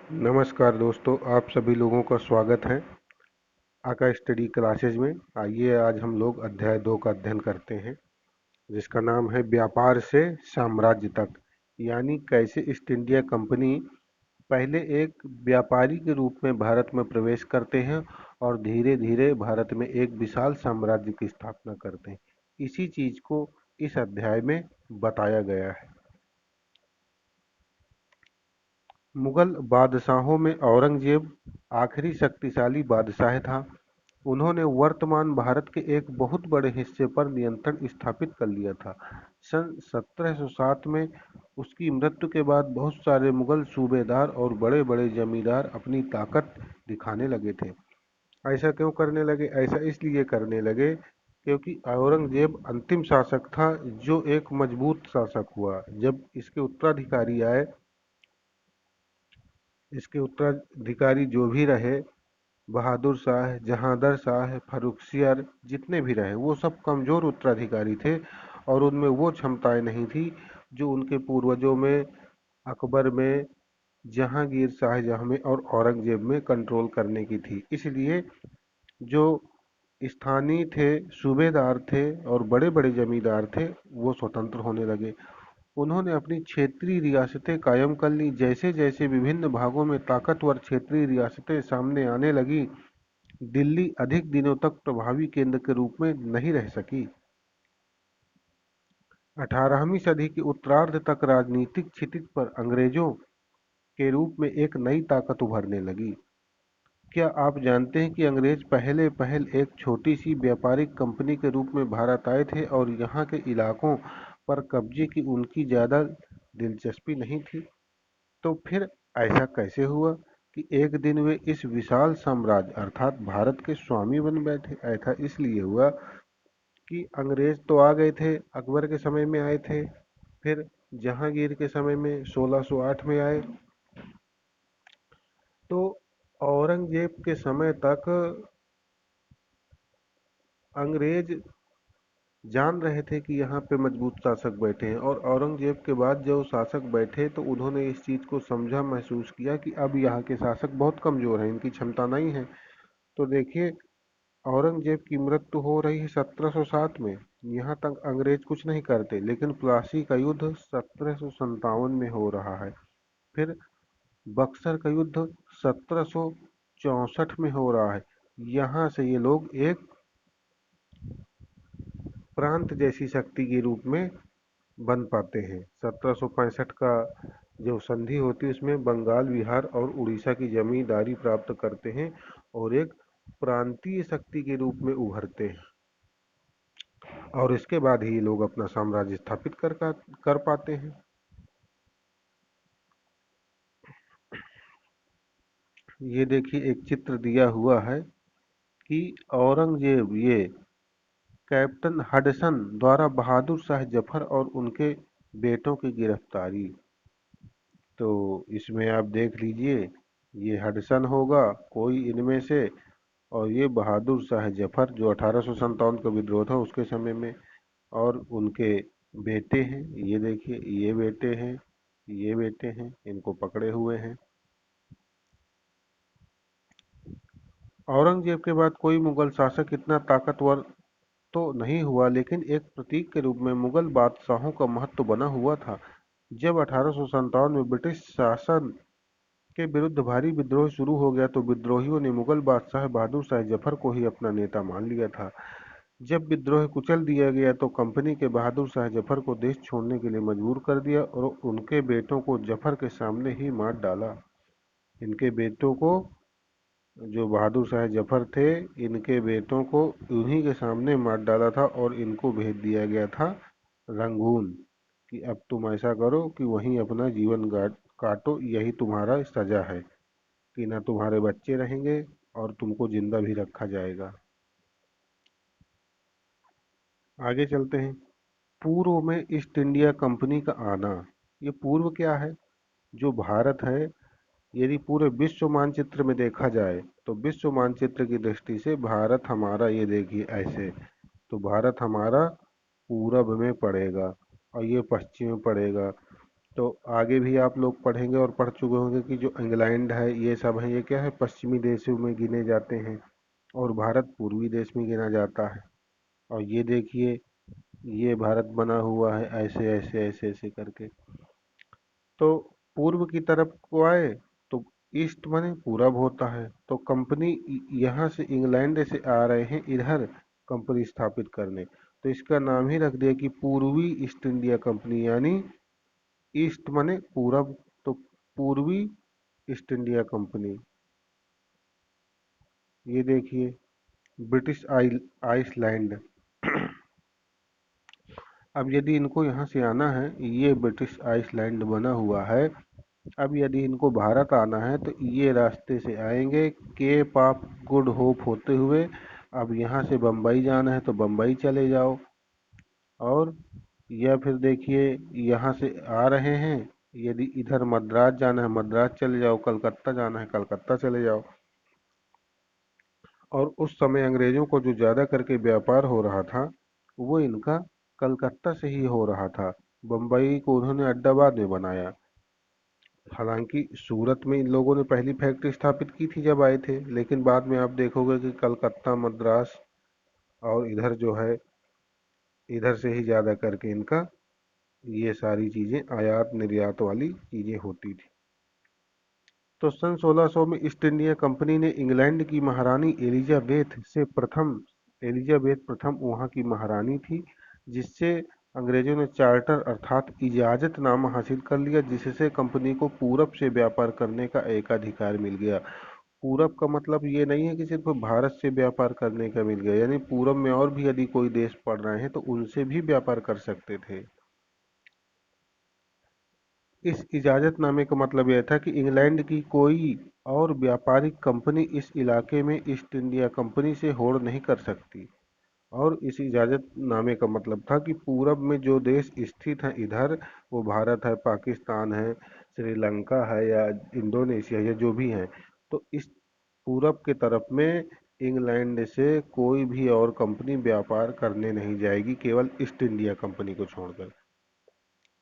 नमस्कार दोस्तों, आप सभी लोगों का स्वागत है आका स्टडी क्लासेज में। आइए आज हम लोग अध्याय 2 का अध्ययन करते हैं, जिसका नाम है व्यापार से साम्राज्य तक। यानी कैसे ईस्ट इंडिया कंपनी पहले एक व्यापारी के रूप में भारत में प्रवेश करते हैं और धीरे धीरे भारत में एक विशाल साम्राज्य की स्थापना करते हैं। इसी चीज को इस अध्याय में बताया गया है। मुगल बादशाहों में औरंगजेब आखिरी शक्तिशाली बादशाह था। उन्होंने वर्तमान भारत के एक बहुत बड़े हिस्से पर नियंत्रण स्थापित कर लिया था। सन 1707 में उसकी मृत्यु के बाद बहुत सारे मुगल सूबेदार और बड़े-बड़े जमींदार अपनी ताकत दिखाने लगे थे। ऐसा क्यों करने लगे? ऐसा इसलिए करने लगे क्योंकि औरंगजेब अंतिम शासक था जो एक मजबूत शासक हुआ। जब इसके उत्तराधिकारी जो भी रहे, बहादुर शाह, जहांदर शाह, फर्रुखसियर, जितने भी रहे वो सब कमजोर उत्तराधिकारी थे और उनमें वो क्षमताएं नहीं थी जो उनके पूर्वजों में, अकबर में, जहांगीर, शाहजहां में और औरंगजेब में कंट्रोल करने की थी। इसलिए जो स्थानीय थे, सूबेदार थे और बड़े बड़े जमींदार थे, वो स्वतंत्र होने लगे। उन्होंने अपनी क्षेत्रीय रियासतें कायम कर ली। जैसे जैसे विभिन्न भागों में ताकतवर क्षेत्रीय रियासतें सामने आने लगी, दिल्ली अधिक दिनों तक प्रभावी केंद्र के रूप में नहीं रह सकी। 18वीं सदी के उत्तरार्ध तक राजनीतिक क्षितिज पर अंग्रेजों के रूप में एक नई ताकत उभरने लगी। क्या आप जानते हैं कि अंग्रेज पहले पहल एक छोटी सी व्यापारिक कंपनी के रूप में भारत आए थे और यहाँ के इलाकों पर कब्जे की उनकी ज़्यादा दिलचस्पी नहीं थी? तो फिर ऐसा कैसे हुआ कि एक दिन वे इस विशाल साम्राज्य अर्थात भारत के स्वामी बन बैठे? ऐसा इसलिए हुआ कि अंग्रेज तो आ गए थे, अकबर के समय में आए थे, फिर जहांगीर के समय में 1608 में आए। तो औरंगजेब के समय तक अंग्रेज जान रहे थे कि यहाँ पे मजबूत शासक बैठे हैं, और औरंगजेब के बाद जो शासक बैठे तो उन्होंने इस चीज़ को समझा, महसूस किया कि अब यहाँ के शासक बहुत कमज़ोर हैं, इनकी क्षमता नहीं है। तो देखिए, औरंगजेब की मृत्यु हो रही है 1707 में। यहाँ तक अंग्रेज कुछ नहीं करते, लेकिन प्लासी का युद्ध 1757 में हो रहा है। फिर बक्सर का युद्ध 1764 में हो रहा है। यहाँ से ये लोग एक प्रांत जैसी शक्ति के रूप में बन पाते हैं। 1765 का जो संधि होती है उसमें बंगाल, बिहार और उड़ीसा की जमींदारी प्राप्त करते हैं और एक प्रांतीय शक्ति के रूप में उभरते हैं, और इसके बाद ही ये लोग अपना साम्राज्य स्थापित कर पाते हैं। ये देखिए, एक चित्र दिया हुआ है कि औरंगजेब, ये कैप्टन हडसन द्वारा बहादुर शाह जफर और उनके बेटों की गिरफ्तारी। तो इसमें आप देख लीजिए, ये हडसन होगा कोई इनमें से, और ये बहादुर शाह जफर जो 1857 का विद्रोह था उसके समय में, और उनके बेटे हैं। ये देखिए, ये बेटे हैं, ये बेटे हैं, इनको पकड़े हुए हैं। औरंगजेब के बाद कोई मुगल शासक इतना ताकतवर तो नहीं हुआ, लेकिन एक प्रतीक के रूप में मुगल बादशाहों का महत्व बना हुआ था। जब 1857 में ब्रिटिश शासन के विरुद्ध भारी विद्रोह शुरू हो गया तो विद्रोहियों ने मुगल बादशाह बहादुर शाह जफर को ही अपना नेता मान लिया था। जब विद्रोह कुचल दिया गया तो कंपनी के बहादुर शाह जफर को देश छोड़ने के लिए मजबूर कर दिया और उनके बेटों को जफर के सामने ही मार डाला। इनके बेटों को, जो बहादुर शाह जफर थे, इनके बेटों को उन्हीं के सामने मार डाला था और इनको भेज दिया गया था रंगून, कि अब तुम ऐसा करो कि वहीं अपना जीवन काटो, यही तुम्हारा सजा है, कि ना तुम्हारे बच्चे रहेंगे और तुमको जिंदा भी रखा जाएगा। आगे चलते हैं। पूर्व में ईस्ट इंडिया कंपनी का आना। ये पूर्व क्या है? जो भारत है, यदि पूरे विश्व मानचित्र में देखा जाए तो विश्व मानचित्र की दृष्टि से भारत हमारा, ये देखिए ऐसे, तो भारत हमारा पूरब में पड़ेगा और ये पश्चिम में पड़ेगा। तो आगे भी आप लोग पढ़ेंगे और पढ़ चुके होंगे कि जो इंग्लैंड है ये सब है, ये क्या है, पश्चिमी देशों में गिने जाते हैं और भारत पूर्वी देश में गिना जाता है। और ये देखिए, ये भारत बना हुआ है ऐसे ऐसे ऐसे ऐसे करके। तो पूर्व की तरफ को आए तो ईस्ट माने पूरब होता है। तो कंपनी यहाँ से इंग्लैंड से आ रहे हैं इधर कंपनी स्थापित करने, तो इसका नाम ही रख दिया कि पूर्वी ईस्ट इंडिया कंपनी, यानी ईस्ट माने पूरब, तो पूर्वी ईस्ट इंडिया कंपनी। ये देखिए, ब्रिटिश आइसलैंड। अब यदि इनको यहाँ से आना है, ये ब्रिटिश आइसलैंड बना हुआ है। अब यदि इनको भारत आना है तो ये रास्ते से आएंगे, केप ऑफ गुड होप होते हुए। अब यहाँ से बम्बई जाना है तो बम्बई चले जाओ, और या फिर देखिए यहाँ से आ रहे हैं, यदि इधर मद्रास जाना है मद्रास चले जाओ, कलकत्ता जाना है कलकत्ता चले जाओ। और उस समय अंग्रेजों को जो ज़्यादा करके व्यापार हो रहा था वो इनका कलकत्ता से ही हो रहा था। बम्बई को उन्होंने अड्डा बाद में बनाया। हालांकि सूरत में इन लोगों ने पहली फैक्ट्री स्थापित की थी जब आए थे, लेकिन बाद में आप देखोगे कि कलकत्ता, मद्रास और इधर जो है, इधर से ही ज़्यादा करके इनका ये सारी चीज़ें आयात निर्यात वाली चीज़ें होती थी। तो सन 1600 में ईस्ट इंडिया कंपनी ने इंग्लैंड की महारानी एलिजाबेथ प्रथम वहाँ की महारानी थी, जिससे अंग्रेजों ने चार्टर अर्थात इजाज़तनामा हासिल कर लिया, जिससे कंपनी को पूरब से व्यापार करने का एकाधिकार मिल गया। पूरब का मतलब ये नहीं है कि सिर्फ भारत से व्यापार करने का मिल गया, यानी पूरब में और भी यदि कोई देश पड़ रहे हैं तो उनसे भी व्यापार कर सकते थे। इस इजाज़तनामे का मतलब यह था कि इंग्लैंड की कोई और व्यापारिक कंपनी इस इलाके में ईस्ट इंडिया कंपनी से होड़ नहीं कर सकती। और इस इजाज़तनामे का मतलब था कि पूरब में जो देश स्थित हैं इधर, वो भारत है, पाकिस्तान है, श्रीलंका है या इंडोनेशिया या जो भी हैं, तो इस पूरब के तरफ में इंग्लैंड से कोई भी और कंपनी व्यापार करने नहीं जाएगी, केवल ईस्ट इंडिया कंपनी को छोड़कर।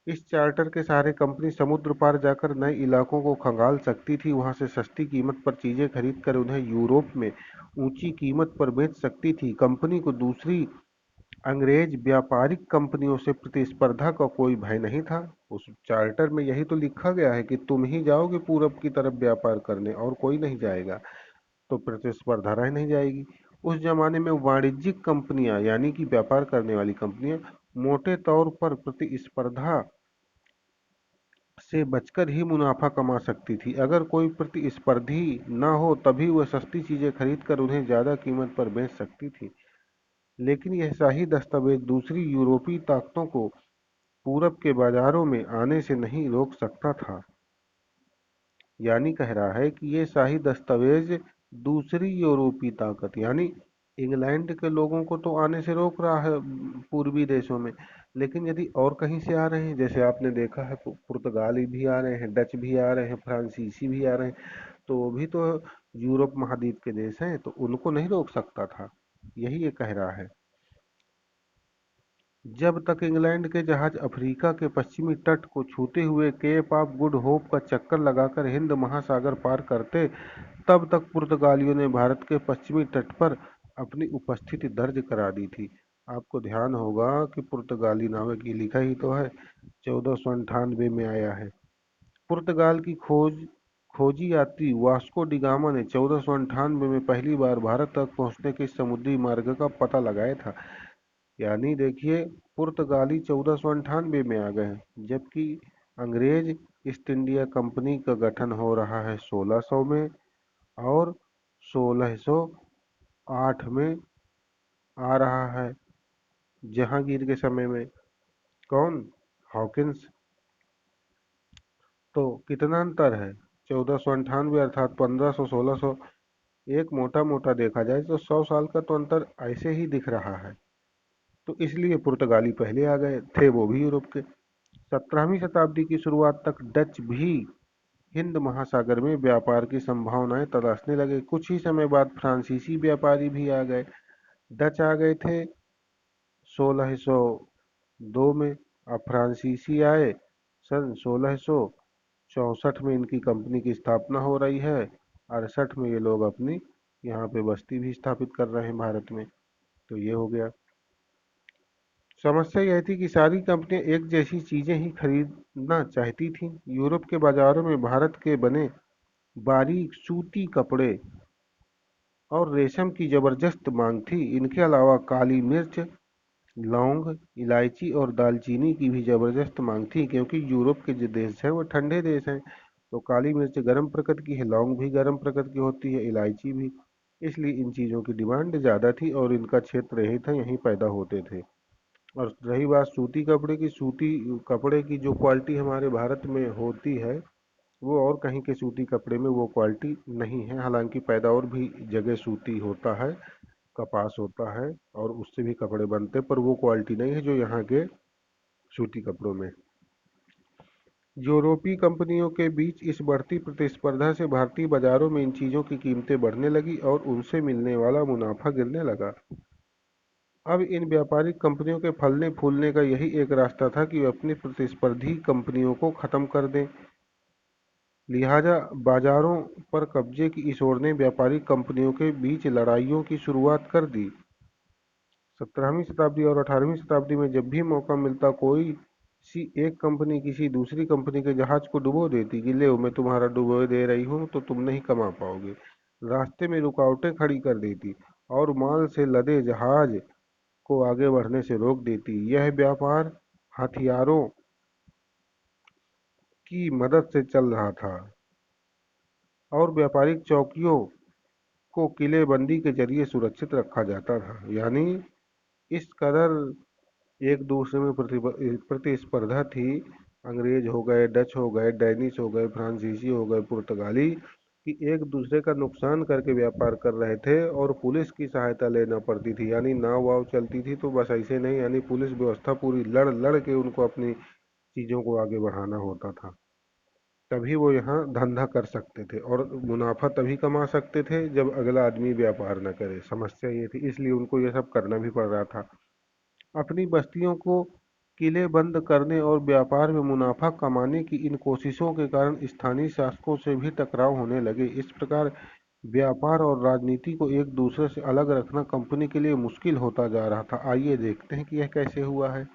इस चार्टर के सहारे कंपनी समुद्र पार जाकर नए इलाकों को खंगाल सकती थी, वहां से सस्ती कीमत पर चीजें खरीद कर उन्हें यूरोप में ऊंची कीमत पर बेच सकती थी। कंपनी को दूसरी अंग्रेज व्यापारिक कंपनियों से प्रतिस्पर्धा का कोई भय नहीं था। उस चार्टर में यही तो लिखा गया है कि तुम ही जाओगे पूरब की तरफ व्यापार करने और कोई नहीं जाएगा, तो प्रतिस्पर्धा रह नहीं जाएगी। उस जमाने में वाणिज्यिक कंपनियां यानी कि व्यापार करने वाली कंपनियां मोटे तौर पर प्रतिस्पर्धा से बचकर ही मुनाफा कमा सकती थी। अगर कोई प्रतिस्पर्धी न हो तभी वह सस्ती चीजें खरीदकर उन्हें ज्यादा कीमत पर बेच सकती थी। लेकिन यह शाही दस्तावेज दूसरी यूरोपीय ताकतों को पूरब के बाजारों में आने से नहीं रोक सकता था। यानी कह रहा है कि ये शाही दस्तावेज दूसरी यूरोपीय ताकत यानी इंग्लैंड के लोगों को तो आने से रोक रहा है पूर्वी देशों में, लेकिन यदि और कहीं से आ रहे हैं, जैसे आपने देखा है पुर्तगाली भी आ रहे हैं, डच भी आ रहे हैं, फ्रांसीसी भी आ रहे हैं, तो वो भी तो यूरोप महाद्वीप के देश हैं, तो उनको नहीं रोक सकता था। यही ये कह रहा है। जब तक इंग्लैंड के जहाज अफ्रीका के पश्चिमी तट को छूते हुए केप ऑफ गुड होप का चक्कर लगाकर हिंद महासागर पार करते, तब तक पुर्तगालियों ने भारत के पश्चिमी तट पर अपनी उपस्थिति दर्ज करा दी थी। आपको ध्यान होगा कि पुर्तगाली नाविक, ये लिखा ही तो है, 1498 में आया है। पुर्तगाल की खोजी यात्री वास्को डी गामा ने 1498 में पहली बार भारत तक पहुंचने के समुद्री मार्ग का पता लगाया था। यानी देखिए, पुर्तगाली 1498 में आ गए, जबकि अंग्रेज ईस्ट इंडिया कंपनी का गठन हो रहा है 1600 में, और 1608 में आ रहा है जहांगीर के समय में। कौन? हॉकिंस। तो कितना अंतर है? 1498 अर्थात 1500 1600, एक मोटा मोटा देखा जाए तो 100 साल का तो अंतर ऐसे ही दिख रहा है। तो इसलिए पुर्तगाली पहले आ गए थे, वो भी यूरोप के। 17वीं शताब्दी की शुरुआत तक डच भी हिंद महासागर में व्यापार की संभावनाएं तलाशने लगे। कुछ ही समय बाद फ्रांसीसी व्यापारी भी आ गए। डच आ गए थे 1602 में, अब फ्रांसीसी आए सन 1664 में इनकी कंपनी की स्थापना हो रही है। 68 में ये लोग अपनी यहाँ पे बस्ती भी स्थापित कर रहे हैं भारत में। तो ये हो गया। समस्या यह थी कि सारी कंपनियां एक जैसी चीजें ही खरीदना चाहती थीं। यूरोप के बाजारों में भारत के बने बारीक सूती कपड़े और रेशम की जबरदस्त मांग थी। इनके अलावा काली मिर्च, लौंग, इलायची और दालचीनी की भी जबरदस्त मांग थी, क्योंकि यूरोप के जो देश हैं वो ठंडे देश हैं। तो काली मिर्च गर्म प्रकृति की है, लौंग भी गर्म प्रकृति की होती है, इलायची भी। इसलिए इन चीज़ों की डिमांड ज़्यादा थी और इनका क्षेत्र यही था, यहीं पैदा होते थे। और रही बात सूती कपड़े की, सूती कपड़े की जो क्वालिटी हमारे भारत में होती है, वो और कहीं के सूती कपड़े में वो क्वालिटी नहीं है। हालांकि पैदा और भी जगह सूती होता है, कपास होता है और उससे भी कपड़े बनते हैं, पर वो क्वालिटी नहीं है जो यहाँ के सूती कपड़ों में। यूरोपीय कंपनियों के बीच इस बढ़ती प्रतिस्पर्धा से भारतीय बाजारों में इन चीज़ों की कीमतें बढ़ने लगी और उनसे मिलने वाला मुनाफा गिरने लगा। अब इन व्यापारिक कंपनियों के फलने फूलने का यही एक रास्ता था कि वे अपनी प्रतिस्पर्धी कंपनियों को खत्म कर दें। लिहाजा बाजारों पर कब्जे की इस ओर ने व्यापारिक कंपनियों के बीच लड़ाइयों की शुरुआत कर दी। 17वीं शताब्दी और 18वीं शताब्दी में जब भी मौका मिलता, कोई सी एक कंपनी किसी दूसरी कंपनी के जहाज को डुबो देती कि ले मैं तुम्हारा डुबो दे रही हूँ तो तुम नहीं कमा पाओगे। रास्ते में रुकावटें खड़ी कर देती और माल से लदे जहाज को आगे बढ़ने से रोक देती। यह व्यापार हथियारों की मदद से चल रहा था और व्यापारिक चौकियों को किलेबंदी के जरिए सुरक्षित रखा जाता था। यानी इस कदर एक दूसरे में प्रतिस्पर्धा थी। अंग्रेज हो गए, डच हो गए, डैनिश हो गए, फ्रांसीसी हो गए, पुर्तगाली, कि एक दूसरे का नुकसान करके व्यापार कर रहे थे और पुलिस की सहायता लेना पड़ती थी। यानी नाव वाव चलती थी तो बस ऐसे नहीं, यानी पुलिस व्यवस्था पूरी लड़ लड़ के उनको अपनी चीज़ों को आगे बढ़ाना होता था। तभी वो यहाँ धंधा कर सकते थे और मुनाफा तभी कमा सकते थे जब अगला आदमी व्यापार न करे। समस्या ये थी, इसलिए उनको ये सब करना भी पड़ रहा था। अपनी बस्तियों को किले बंद करने और व्यापार में मुनाफा कमाने की इन कोशिशों के कारण स्थानीय शासकों से भी टकराव होने लगे। इस प्रकार व्यापार और राजनीति को एक दूसरे से अलग रखना कंपनी के लिए मुश्किल होता जा रहा था। आइए देखते हैं कि यह कैसे हुआ है।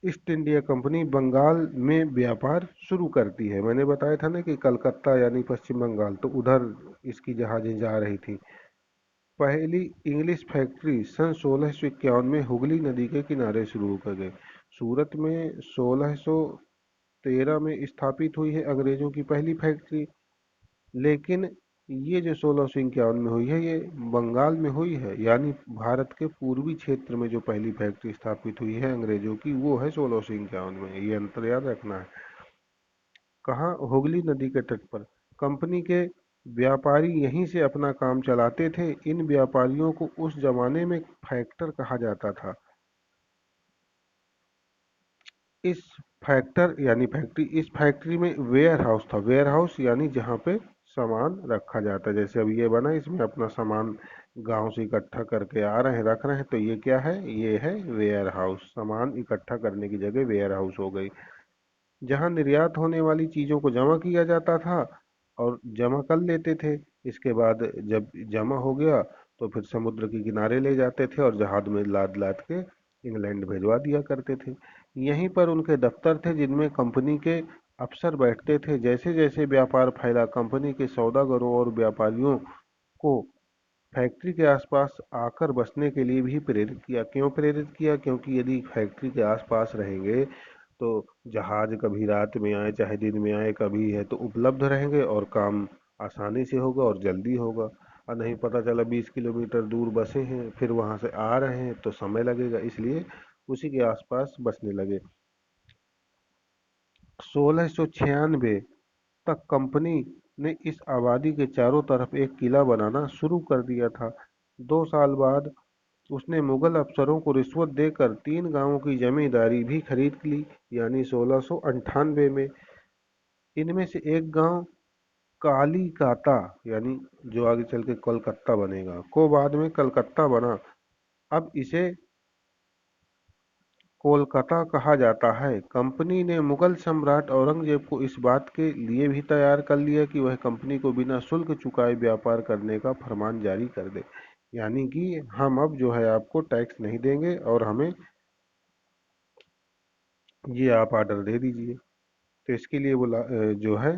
ईस्ट इंडिया कंपनी बंगाल में व्यापार शुरू करती है। मैंने बताया था ना कि कलकत्ता यानी पश्चिम बंगाल, तो उधर इसकी जहाजें जा रही थी। पहली इंग्लिश फैक्ट्री सन 1651 में हुगली नदी के किनारे शुरू कर गए। सूरत में 1613 में स्थापित हुई है अंग्रेजों की पहली फैक्ट्री। लेकिन ये जो 1651 में हुई है, ये बंगाल में हुई है। यानी भारत के पूर्वी क्षेत्र में जो पहली फैक्ट्री स्थापित हुई है अंग्रेजों की, वो है 1651 में। ये अंतर याद रखना है। कहाँ? हुगली नदी के तट पर। कंपनी के व्यापारी यहीं से अपना काम चलाते थे। इन व्यापारियों को उस जमाने में फैक्टर कहा जाता था। इस फैक्टर यानी फैक्ट्री, इस फैक्ट्री में वेयर हाउस था। वेयर हाउस यानी जहाँ पे सामान रखा जाता है। जैसे अब ये बना, इसमें अपना सामान गांव से इकट्ठा करके आ रहे हैं, रख रहे हैं, तो ये क्या है? ये है वेयर हाउस। सामान इकट्ठा करने की जगह वेयर हाउस हो गई, जहां निर्यात होने वाली चीज़ों को जमा किया जाता था और जमा कर लेते थे। इसके बाद जब जमा हो गया तो फिर समुद्र के किनारे ले जाते थे और जहाज में लाद लाद के इंग्लैंड भिजवा दिया करते थे। यहीं पर उनके दफ्तर थे जिनमें कंपनी के अफसर बैठते थे। जैसे जैसे व्यापार फैला, कंपनी के सौदागरों और व्यापारियों को फैक्ट्री के आसपास आकर बसने के लिए भी प्रेरित किया। क्यों प्रेरित किया? क्योंकि यदि फैक्ट्री के आसपास रहेंगे तो जहाज कभी रात में आए चाहे दिन में आए, कभी है तो उपलब्ध रहेंगे और काम आसानी से होगा और जल्दी होगा। और नहीं, पता चला 20 किलोमीटर दूर बसे हैं, फिर वहां से आ रहे हैं तो समय लगेगा, इसलिए उसी के आसपास बसने लगे। 1696 तक कंपनी ने इस आबादी के चारों तरफ एक किला बनाना शुरू कर दिया था। 2 साल बाद उसने मुगल अफसरों को रिश्वत देकर 3 गांवों की जमींदारी भी खरीद ली। यानी 1698 में इनमें से एक गांव कालीकाता, यानी जो आगे चल के कोलकाता बनेगा, को बाद में कलकत्ता बना। अब इसे कोलकाता कहा जाता है। कंपनी ने मुगल सम्राट औरंगजेब को इस बात के लिए भी तैयार कर लिया कि वह कंपनी को बिना शुल्क चुकाए व्यापार करने का फरमान जारी कर दे। यानी कि हम अब जो है आपको टैक्स नहीं देंगे और हमें ये आप आर्डर दे दीजिए। तो इसके लिए वो जो है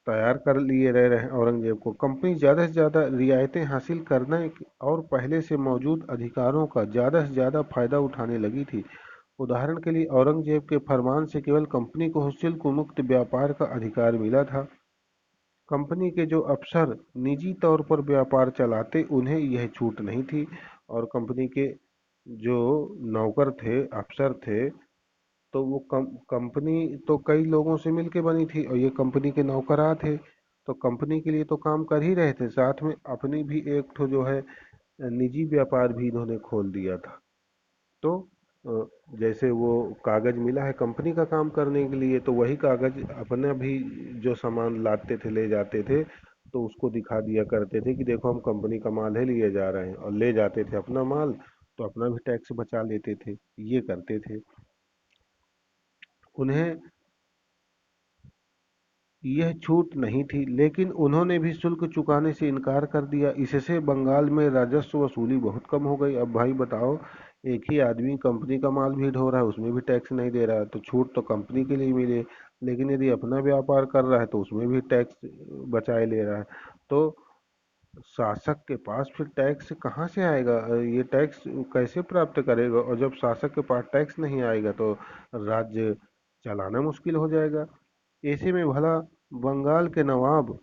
तैयार कर लिए रहे हैं औरंगजेब को। कंपनी ज़्यादा से ज़्यादा रियायतें हासिल करने और पहले से मौजूद अधिकारों का ज़्यादा से ज़्यादा फायदा उठाने लगी थी। उदाहरण के लिए औरंगजेब के फरमान से केवल कंपनी को शुल्क मुक्त व्यापार का अधिकार मिला था। कंपनी के जो अफसर निजी तौर पर व्यापार चलाते उन्हें यह छूट नहीं थी। और कंपनी के जो नौकर थे, अफसर थे, तो वो कंपनी तो कई लोगों से मिलके बनी थी और ये कंपनी के नौकरा थे। तो कंपनी के लिए तो काम कर ही रहे थे, साथ में अपनी भी एक ठो जो है निजी व्यापार भी इन्होंने खोल दिया था। तो अ, जैसे वो कागज मिला है कंपनी का काम करने के लिए, तो वही कागज अपना भी जो सामान लाते थे ले जाते थे तो उसको दिखा दिया करते थे कि देखो हम कंपनी का माल है लिए जा रहे हैं, और ले जाते थे अपना माल तो अपना भी टैक्स बचा लेते थे। ये करते थे। उन्हें यह छूट नहीं थी, लेकिन उन्होंने भी शुल्क चुकाने से इनकार कर दिया। इससे बंगाल में राजस्व वसूली बहुत कम हो गई। अब भाई बताओ, एक ही आदमी कंपनी का माल भी ढो रहा है, उसमें भी टैक्स नहीं दे रहा है, तो छूट तो कंपनी के लिए मिले, लेकिन यदि अपना व्यापार कर रहा है तो उसमें भी टैक्स बचाए ले रहा है। तो शासक के पास फिर टैक्स कहाँ से आएगा? ये टैक्स कैसे प्राप्त करेगा? और जब शासक के पास टैक्स नहीं आएगा तो राज्य चलाना मुश्किल हो जाएगा। ऐसे में भला बंगाल के नवाब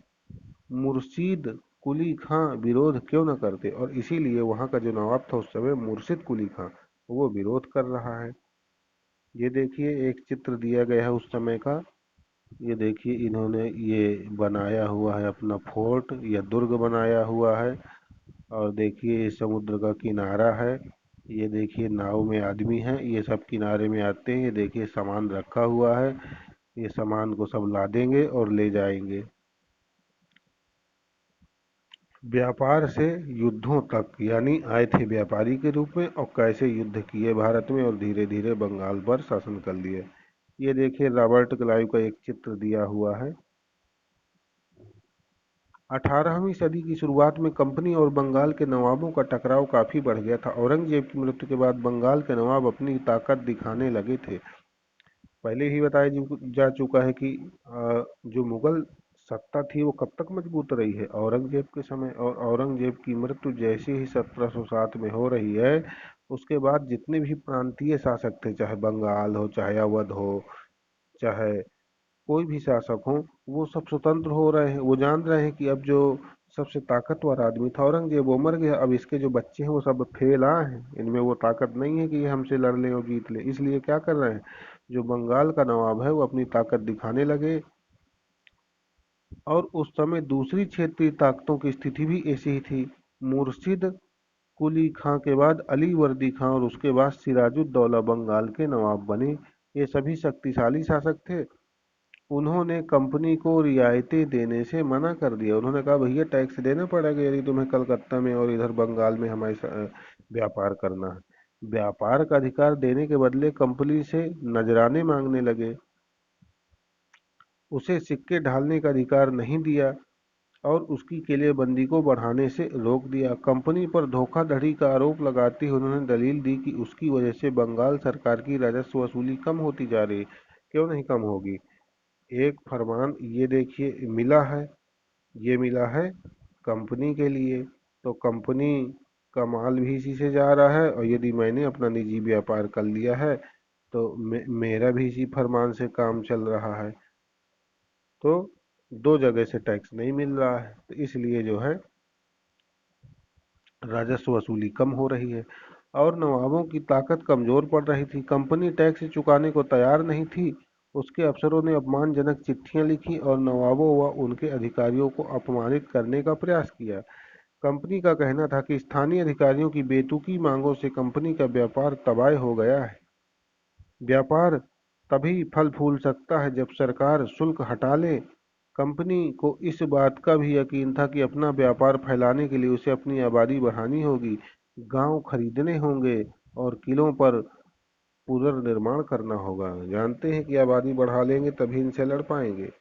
मुर्शीद कुली खां विरोध क्यों न करते? और इसीलिए वहाँ का जो नवाब था उस समय मुर्शीद कुली खां, वो विरोध कर रहा है। ये देखिए एक चित्र दिया गया है उस समय का। ये देखिए इन्होंने ये बनाया हुआ है अपना फोर्ट या दुर्ग बनाया हुआ है। और देखिए ये समुद्र का किनारा है। ये देखिए नाव में आदमी हैं, ये सब किनारे में आते हैं। ये देखिए सामान रखा हुआ है, ये सामान को सब लादेंगे और ले जाएंगे। व्यापार से युद्धों तक, यानी आए थे व्यापारी के रूप में और कैसे युद्ध किए भारत में और धीरे धीरे बंगाल पर शासन कर लिए। ये देखिए रॉबर्ट क्लाइव का एक चित्र दिया हुआ है। 18वीं सदी की शुरुआत में कंपनी और बंगाल के नवाबों का टकराव काफी बढ़ गया था। औरंगजेब की मृत्यु के बाद बंगाल के नवाब अपनी ताकत दिखाने लगे थे। पहले ही बताया जा चुका है कि जो मुगल सत्ता थी वो कब तक मजबूत रही है? औरंगजेब के समय। और औरंगजेब की मृत्यु जैसे ही 1707 में हो रही है, उसके बाद जितने भी प्रांतीय शासक थे, चाहे बंगाल हो, चाहे अवध हो, चाहे कोई भी शासक हो, वो सब स्वतंत्र हो रहे हैं। वो जान रहे हैं कि अब जो सबसे ताकतवर आदमी था औरंगजेब, वो मर गया। अब इसके जो बच्चे हैं वो सब फेल हैं, इनमें वो ताकत नहीं है कि ये हमसे लड़ लें और जीत लें। इसलिए क्या कर रहे हैं, जो बंगाल का नवाब है वो अपनी ताकत दिखाने लगे। और उस समय दूसरी क्षेत्रीय ताकतों की स्थिति भी ऐसी ही थी। मुर्शिद कुली खां के बाद अली वर्दी खां और उसके बाद सिराजुद्दौला बंगाल के नवाब बने। ये सभी शक्तिशाली शासक थे। उन्होंने कंपनी को रियायतें देने से मना कर दिया। उन्होंने कहा भैया टैक्स देना पड़ेगा यदि तुम्हें कलकत्ता में और इधर बंगाल में हमारे व्यापार करना है। व्यापार का अधिकार देने के बदले कंपनी से नजराने मांगने लगे। उसे सिक्के ढालने का अधिकार नहीं दिया और उसकी किलेबंदी को बढ़ाने से रोक दिया। कंपनी पर धोखाधड़ी का आरोप लगाते हुए उन्होंने दलील दी कि उसकी वजह से बंगाल सरकार की राजस्व वसूली कम होती जा रही है। क्यों नहीं कम होगी? एक फरमान ये देखिए मिला है, ये मिला है कंपनी के लिए। तो कंपनी का माल भी इसी से जा रहा है, और यदि मैंने अपना निजी व्यापार कर लिया है तो मेरा भी इसी फरमान से काम चल रहा है। तो दो जगह से टैक्स नहीं मिल रहा है, तो इसलिए जो है राजस्व वसूली कम हो रही है। और नवाबों की ताकत कमजोर पड़ रही थी। कंपनी टैक्स चुकाने को तैयार नहीं थी। उसके अफसरों ने अपमानजनक चिट्ठियां लिखी और नवाबों व उनके अधिकारियों को अपमानित करने का प्रयास किया। कंपनी का कहना था कि स्थानीय अधिकारियों की बेतुकी मांगों से कंपनी का व्यापार तबाह हो गया है। व्यापार तभी फल फूल सकता है जब सरकार शुल्क हटा ले। कंपनी को इस बात का भी यकीन था कि अपना व्यापार फैलाने के लिए उसे अपनी आबादी बढ़ानी होगी, गांव खरीदने होंगे और किलों पर पुनर्निर्माण करना होगा। जानते हैं कि आबादी बढ़ा लेंगे तभी इनसे लड़ पाएंगे।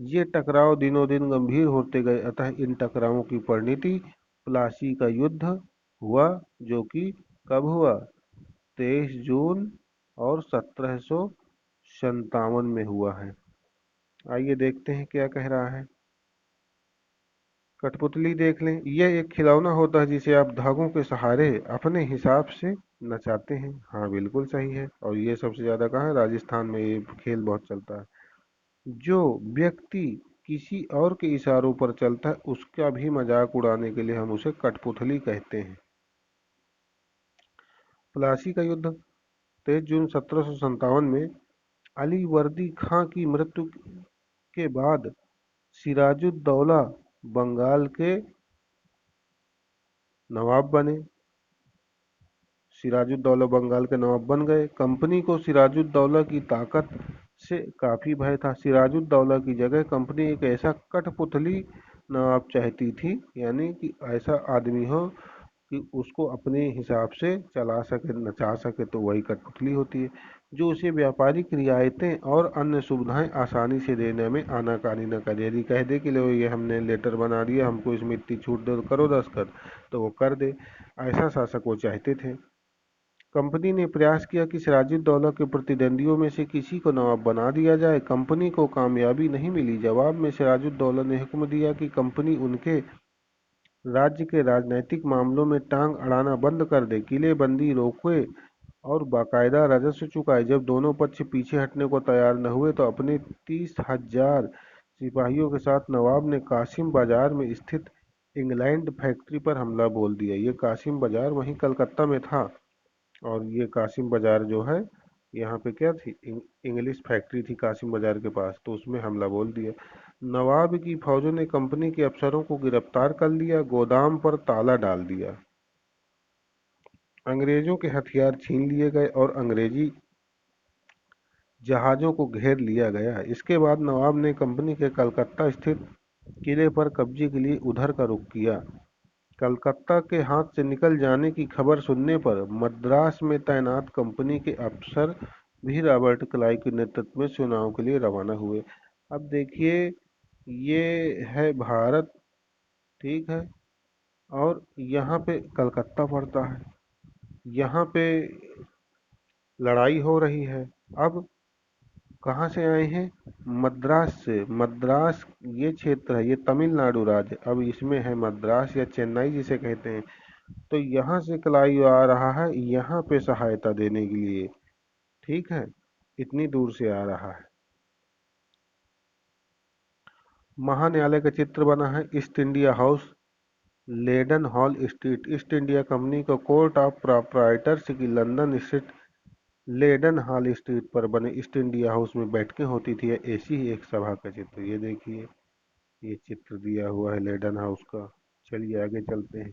ये टकराव दिनों दिन गंभीर होते गए, अतः इन टकरावों की परिणति प्लासी का युद्ध हुआ, जो कि कब हुआ? 23 जून और 1757 में हुआ है। आइए देखते हैं क्या कह रहा है। कठपुतली देख लें। यह एक खिलौना होता है जिसे आप धागों के सहारे अपने हिसाब से नचाते हैं। हाँ, बिल्कुल सही है। और ये सबसे ज्यादा कहाँ है? राजस्थान में ये खेल बहुत चलता है। जो व्यक्ति किसी और के इशारों पर चलता है उसका भी मजाक उड़ाने के लिए हम उसे कठपुतली कहते हैं। प्लासी का युद्ध 23 जून 1757 में अली वर्दी खां की मृत्यु के बाद सिराजुद्दौला बंगाल के नवाब बने। सिराजुद्दौला बंगाल के नवाब बन गए। कंपनी को सिराजुद्दौला की ताकत से काफी भय था। सिराजुद्दौला की जगह कंपनी एक ऐसा कठपुतली नवाब चाहती थी, यानी कि ऐसा आदमी हो कि उसको अपने हिसाब से चला सके, नचा सके, तो वही कठपुतली होती है, जो उसे व्यापारिक रियायतें और अन्य सुविधाएं आसानी से देने में आनाकानी न करे। यदि कह दे कि लो ये हमने लेटर बना दिया, हमको इसमें इतनी छूट दो, करो दस्तखत, तो वो कर दे। ऐसा शासक वो चाहते थे। कंपनी ने प्रयास किया कि सिराजुद्दौला के प्रतिद्वंदियों में से किसी को नवाब बना दिया जाए। कंपनी को कामयाबी नहीं मिली। जवाब में सिराजुद्दौला ने हुक्म दिया कि कंपनी उनके राज्य के राजनीतिक मामलों में टांग अड़ाना बंद कर दे, किलेबंदी रोके और बाकायदा राजस्व चुकाए। जब दोनों पक्ष पीछे हटने को तैयार न हुए तो अपने 30,000 सिपाहियों के साथ नवाब ने कासिम बाजार में स्थित इंग्लैंड फैक्ट्री पर हमला बोल दिया। ये कासिम बाजार वहीं कलकत्ता में था। और ये कासिम बाजार जो है, यहाँ पे क्या थी? इंग्लिश फैक्ट्री थी कासिम बाजार के पास, तो उसमें हमला बोल दिया। नवाब की फौजों ने कंपनी के अफसरों को गिरफ्तार कर लिया, गोदाम पर ताला डाल दिया, अंग्रेजों के हथियार छीन लिए गए और अंग्रेजी जहाजों को घेर लिया गया। इसके बाद नवाब ने कंपनी के कलकत्ता स्थित किले पर कब्जे के लिए उधर का रुख किया। कलकत्ता के हाथ से निकल जाने की खबर सुनने पर मद्रास में तैनात कंपनी के अफसर भी रॉबर्ट क्लाइव के नेतृत्व में चुनाव के लिए रवाना हुए। अब देखिए, ये है भारत, ठीक है, और यहाँ पे कलकत्ता पड़ता है। यहाँ पे लड़ाई हो रही है। अब कहाँ से आए हैं? मद्रास से। मद्रास ये क्षेत्र है, ये तमिलनाडु राज्य। अब इसमें है मद्रास या चेन्नई जिसे कहते हैं। तो यहाँ से क्लाइव आ रहा है यहाँ पे सहायता देने के लिए, ठीक है, इतनी दूर से आ रहा है। महान्यालय का चित्र बना है East India House, Leadenhall Street. East India Company को कोर्ट ऑफ प्रोप्राइटर्स की लंदन स्थित लेडन हॉल स्ट्रीट पर बने ईस्ट इंडिया हाउस में बैठकें होती थी। ऐसी ही एक सभा का चित्र ये देखिए, ये चित्र दिया हुआ है लेडन हाउस का। चलिए आगे चलते हैं।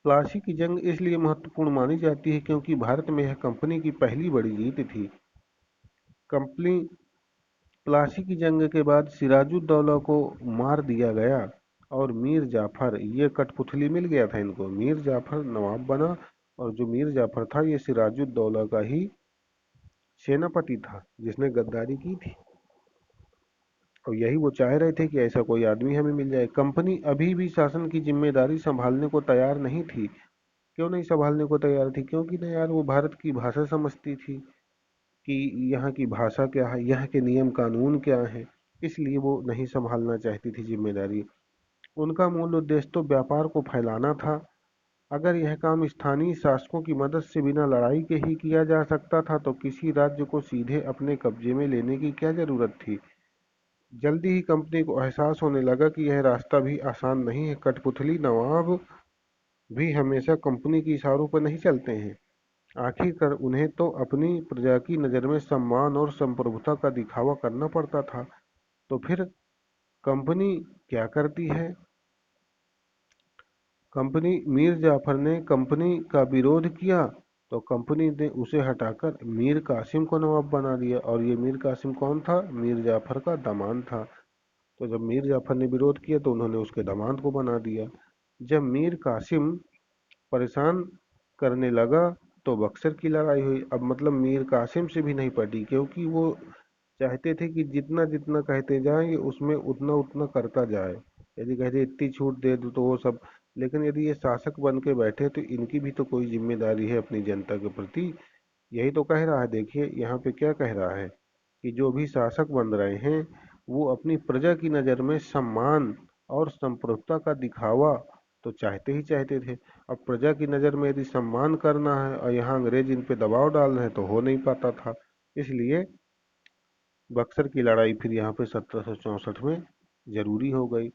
प्लासी की जंग इसलिए महत्वपूर्ण मानी जाती है क्योंकि भारत में यह कंपनी की पहली बड़ी जीत थी। कंपनी प्लासी की जंग के बाद सिराजुद्दौला को मार दिया गया और मीर जाफर, ये कठपुतली मिल गया था इनको, मीर जाफर नवाब बना। और जो मीर जाफर था ये सिराजुद्दौला का ही सेनापति था जिसने गद्दारी की थी। और यही वो चाह रहे थे कि ऐसा कोई आदमी हमें मिल जाए। कंपनी अभी भी शासन की जिम्मेदारी संभालने को तैयार नहीं थी। क्यों नहीं संभालने को तैयार थी? क्योंकि ना यार, वो भारत की भाषा समझती थी कि यहाँ की भाषा क्या है, यहाँ के नियम कानून क्या है, इसलिए वो नहीं संभालना चाहती थी जिम्मेदारी। उनका मूल उद्देश्य तो व्यापार को फैलाना था। अगर यह काम स्थानीय शासकों की मदद से बिना लड़ाई के ही किया जा सकता था तो किसी राज्य को सीधे अपने कब्जे में लेने की क्या जरूरत थी। जल्दी ही कंपनी को एहसास होने लगा कि यह रास्ता भी आसान नहीं है। कठपुतली नवाब भी हमेशा कंपनी के इशारों पर नहीं चलते हैं। आखिरकार उन्हें तो अपनी प्रजा की नज़र में सम्मान और संप्रभुता का दिखावा करना पड़ता था। तो फिर कंपनी क्या करती है? कंपनी मीर जाफर ने कंपनी का विरोध किया तो कंपनी ने उसे हटाकर मीर कासिम को नवाब बना दिया। और ये मीर कासिम कौन था? मीर जाफर का दामाद था। तो जब मीर जाफर ने विरोध किया तो उन्होंने उसके दामाद को बना दिया। जब मीर कासिम परेशान करने लगा तो बक्सर की लड़ाई हुई। अब मतलब मीर कासिम से भी नहीं पटी, क्योंकि वो चाहते थे कि जितना जितना कहते जाएं ये उसमें उतना उतना करता जाए। यदि कहते इतनी छूट दे दो तो वो सब, लेकिन यदि ये शासक बन के बैठे तो इनकी भी तो कोई जिम्मेदारी है अपनी जनता के प्रति। यही तो कह रहा है, देखिए यहाँ पे क्या कह रहा है कि जो भी शासक बन रहे हैं वो अपनी प्रजा की नज़र में सम्मान और संप्रभुता का दिखावा तो चाहते ही चाहते थे। अब प्रजा की नज़र में यदि सम्मान करना है और यहाँ अंग्रेज इन पे दबाव डाल रहे हैं तो हो नहीं पाता था। इसलिए बक्सर की लड़ाई फिर यहाँ पे 1764 में जरूरी हो गई।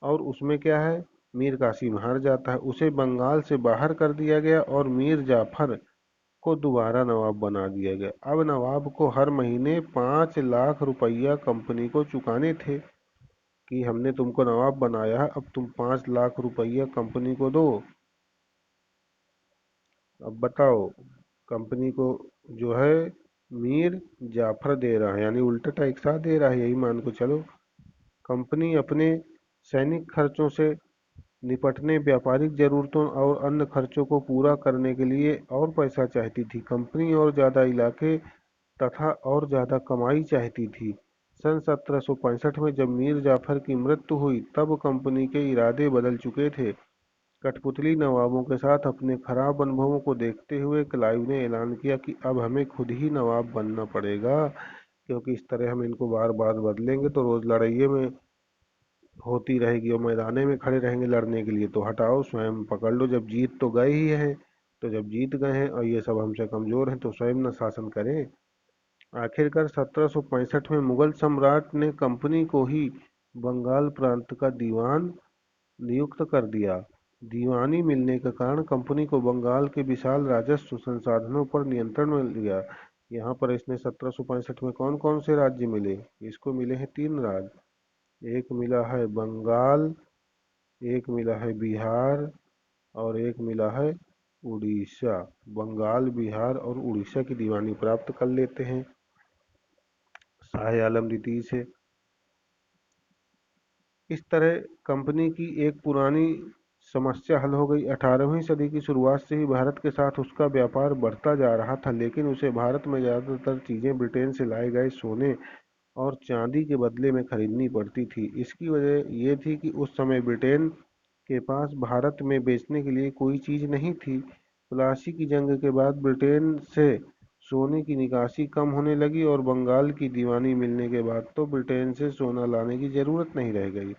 और उसमें क्या है, मीर कासिम हार जाता है, उसे बंगाल से बाहर कर दिया गया और मीर जाफर को दोबारा नवाब बना दिया गया। अब नवाब को हर महीने 5 लाख रुपया कंपनी को चुकाने थे कि हमने तुमको नवाब बनाया है, अब तुम 5 लाख रुपया कंपनी को दो। अब बताओ, कंपनी को जो है मीर जाफर दे रहा है, यानी उल्टा टैक्स दे रहा है, यही मान को चलो। कंपनी अपने सैनिक खर्चों से निपटने, व्यापारिक जरूरतों और अन्य खर्चों को पूरा करने के लिए और पैसा चाहती थी। कंपनी और ज़्यादा इलाके तथा और ज़्यादा कमाई चाहती थी। सन 1765 में जब मीर जाफर की मृत्यु हुई तब कंपनी के इरादे बदल चुके थे। कठपुतली नवाबों के साथ अपने खराब अनुभवों को देखते हुए क्लाइव ने ऐलान किया कि अब हमें खुद ही नवाब बनना पड़ेगा, क्योंकि इस तरह हम इनको बार बार बदलेंगे तो रोज़ लड़ाइये में होती रहेगी और मैदाने में खड़े रहेंगे लड़ने के लिए। तो हटाओ, स्वयं पकड़ लो, जब जीत तो गए ही हैं। तो जब जीत गए हैं और ये सब हमसे कमज़ोर हैं तो स्वयं न शासन करें। आखिरकार 1765 में मुगल सम्राट ने कंपनी को ही बंगाल प्रांत का दीवान नियुक्त कर दिया। दीवानी मिलने के कारण कंपनी को बंगाल के विशाल राजस्व संसाधनों पर नियंत्रण मिल गया। यहाँ पर इसने 1765 में कौन कौन से राज्य मिले? इसको मिले हैं 3 राज्य। एक मिला है बंगाल, एक मिला है बिहार और एक मिला है उड़ीसा। बंगाल, बिहार और उड़ीसा की दीवानी प्राप्त कर लेते हैं शाह आलम द्वितीय से। इस तरह कंपनी की एक पुरानी समस्या हल हो गई। 18वीं सदी की शुरुआत से ही भारत के साथ उसका व्यापार बढ़ता जा रहा था, लेकिन उसे भारत में ज़्यादातर चीज़ें ब्रिटेन से लाए गए सोने और चांदी के बदले में खरीदनी पड़ती थी। इसकी वजह ये थी कि उस समय ब्रिटेन के पास भारत में बेचने के लिए कोई चीज़ नहीं थी। प्लासी की जंग के बाद ब्रिटेन से सोने की निकासी कम होने लगी और बंगाल की दीवानी मिलने के बाद तो ब्रिटेन से सोना लाने की ज़रूरत नहीं रह गई।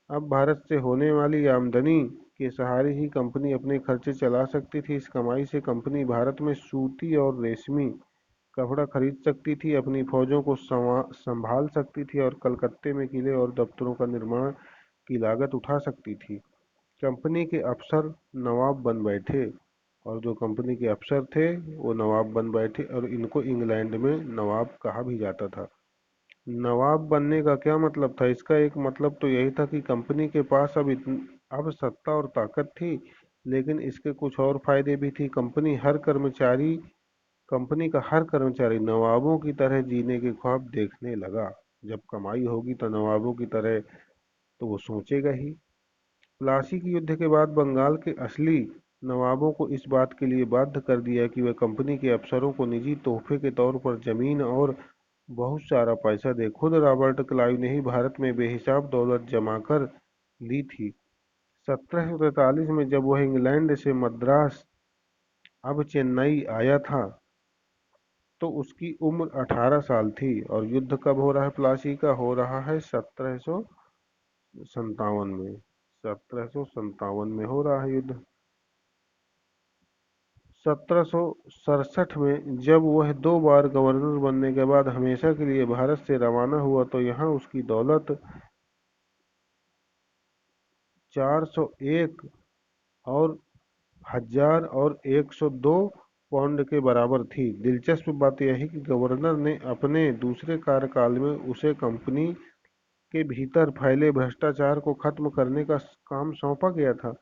अब भारत से होने वाली आमदनी के सहारे ही कंपनी अपने खर्चे चला सकती थी। इस कमाई से कंपनी भारत में सूती और रेशमी कपड़ा खरीद सकती थी, अपनी फौजों को संभाल सकती थी और कलकत्ते में किले और दफ्तरों का निर्माण की लागत उठा सकती थी। कंपनी के अफसर नवाब बन बैठे, और जो कंपनी के अफसर थे वो नवाब बन बैठे, और इनको इंग्लैंड में नवाब कहा भी जाता था। नवाब बनने का क्या मतलब था? इसका एक मतलब तो यही था कि कंपनी के पास अब सत्ता और ताकत थी, लेकिन इसके कुछ और फायदे भी थी। कंपनी का हर कर्मचारी नवाबों की तरह जीने के ख्वाब देखने लगा। जब कमाई होगी तो नवाबों की तरह तो वो सोचेगा ही। प्लासी के युद्ध के बाद बंगाल के असली नवाबों को इस बात के लिए बाध्य कर दिया कि वे कंपनी के अफसरों को निजी तोहफे के तौर पर जमीन और बहुत सारा पैसा दे। खुद रॉबर्ट क्लाइव ने ही भारत में बेहिसाब दौलत जमा कर ली थी। 1743 में जब वह इंग्लैंड से मद्रास, अब चेन्नई आया था तो उसकी उम्र 18 साल थी। और युद्ध कब हो रहा है प्लासी का? हो रहा है 1757 में। 1757 में हो रहा है युद्ध। 1767 में जब वह 2 बार गवर्नर बनने के बाद हमेशा के लिए भारत से रवाना हुआ तो यहाँ उसकी दौलत 401 और 1102 पाउंड के बराबर थी। दिलचस्प बात यह है कि गवर्नर ने अपने दूसरे कार्यकाल में उसे कंपनी के भीतर फैले भ्रष्टाचार को खत्म करने का काम सौंपा गया था,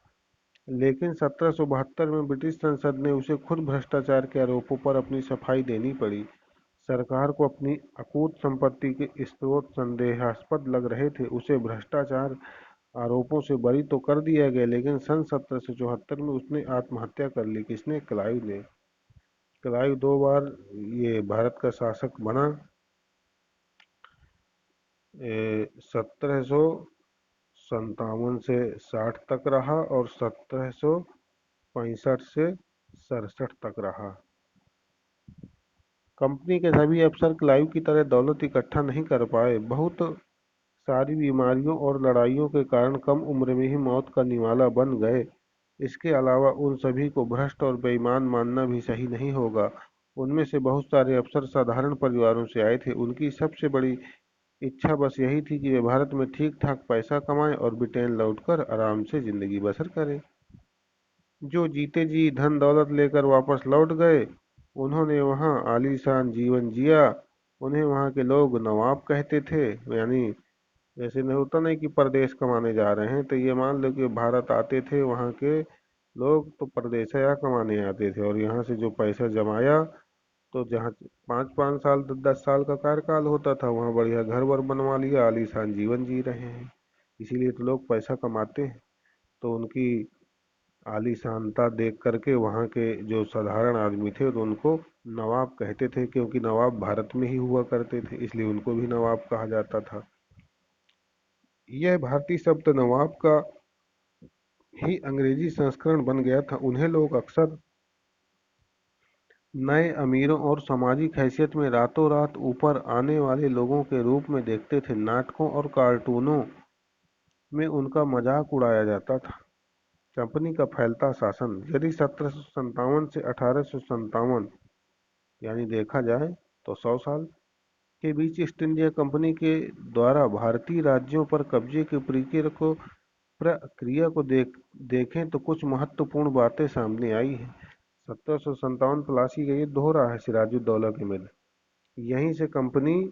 लेकिन 1772 में ब्रिटिश संसद ने उसे खुद भ्रष्टाचार के आरोपों पर अपनी सफाई देनी पड़ी। सरकार को अपनी अकूत संपत्ति के स्रोत संदेहास्पद लग रहे थे। उसे भ्रष्टाचार आरोपों से बरी तो कर दिया गया, लेकिन सन 1774 में उसने आत्महत्या कर ली। किसने? क्लाइव ने। क्लाइव 2 बार ये भारत का शासक बना। 1757 से 60 तक रहा और 1765 से 67 तक रहा। कंपनी के सभी अफसर क्लाइव की तरह दौलत इकट्ठा नहीं कर पाए। बहुत सारी बीमारियों और लड़ाइयों के कारण कम उम्र में ही मौत का निवाला बन गए। इसके अलावा उन सभी को भ्रष्ट और बेईमान मानना भी सही नहीं होगा। उनमें से बहुत सारे अफसर साधारण परिवारों से आए थे। उनकी सबसे बड़ी इच्छा बस यही थी कि वे भारत में ठीक ठाक पैसा कमाएं और ब्रिटेन लौटकर आराम से जिंदगी बसर करें। जो जीते जी धन दौलत लेकर वापस लौट गए, उन्होंने वहाँ आलीशान जीवन जिया। उन्हें वहाँ के लोग नवाब कहते थे। यानी जैसे नहीं होता, नहीं कि परदेश कमाने जा रहे हैं, तो ये मान लो कि भारत आते थे वहाँ के लोग, तो परदेश या कमाने आते थे, और यहाँ से जो पैसा जमाया, तो जहाँ 5-5 साल 10-10 साल का कार्यकाल होता था, वहाँ बढ़िया घर वर बनवा लिया, आलीशान जीवन जी रहे हैं। इसीलिए तो लोग पैसा कमाते हैं। तो उनकी आलीशानता देख करके वहाँ के जो साधारण आदमी थे तो उनको नवाब कहते थे, क्योंकि नवाब भारत में ही हुआ करते थे, इसलिए उनको भी नवाब कहा जाता था। यह भारतीय शब्द नवाब का ही अंग्रेजी संस्करण बन गया था। उन्हें लोग अक्सर नए अमीरों और सामाजिक हैसियत में रातों रात ऊपर आने वाले लोगों के रूप में देखते थे। नाटकों और कार्टूनों में उनका मजाक उड़ाया जाता था। कंपनी का फैलता शासन। यदि 1757 से 1857, यानी देखा जाए तो 100 साल के बीच ईस्ट इंडिया कंपनी के द्वारा भारतीय राज्यों पर कब्जे की प्रक्रिया को देखें तो कुछ महत्वपूर्ण बातें सामने आई हैं। 1757 प्लासी का युद्ध हो रहा है सिराजुद्दौला के में। यहीं से कंपनी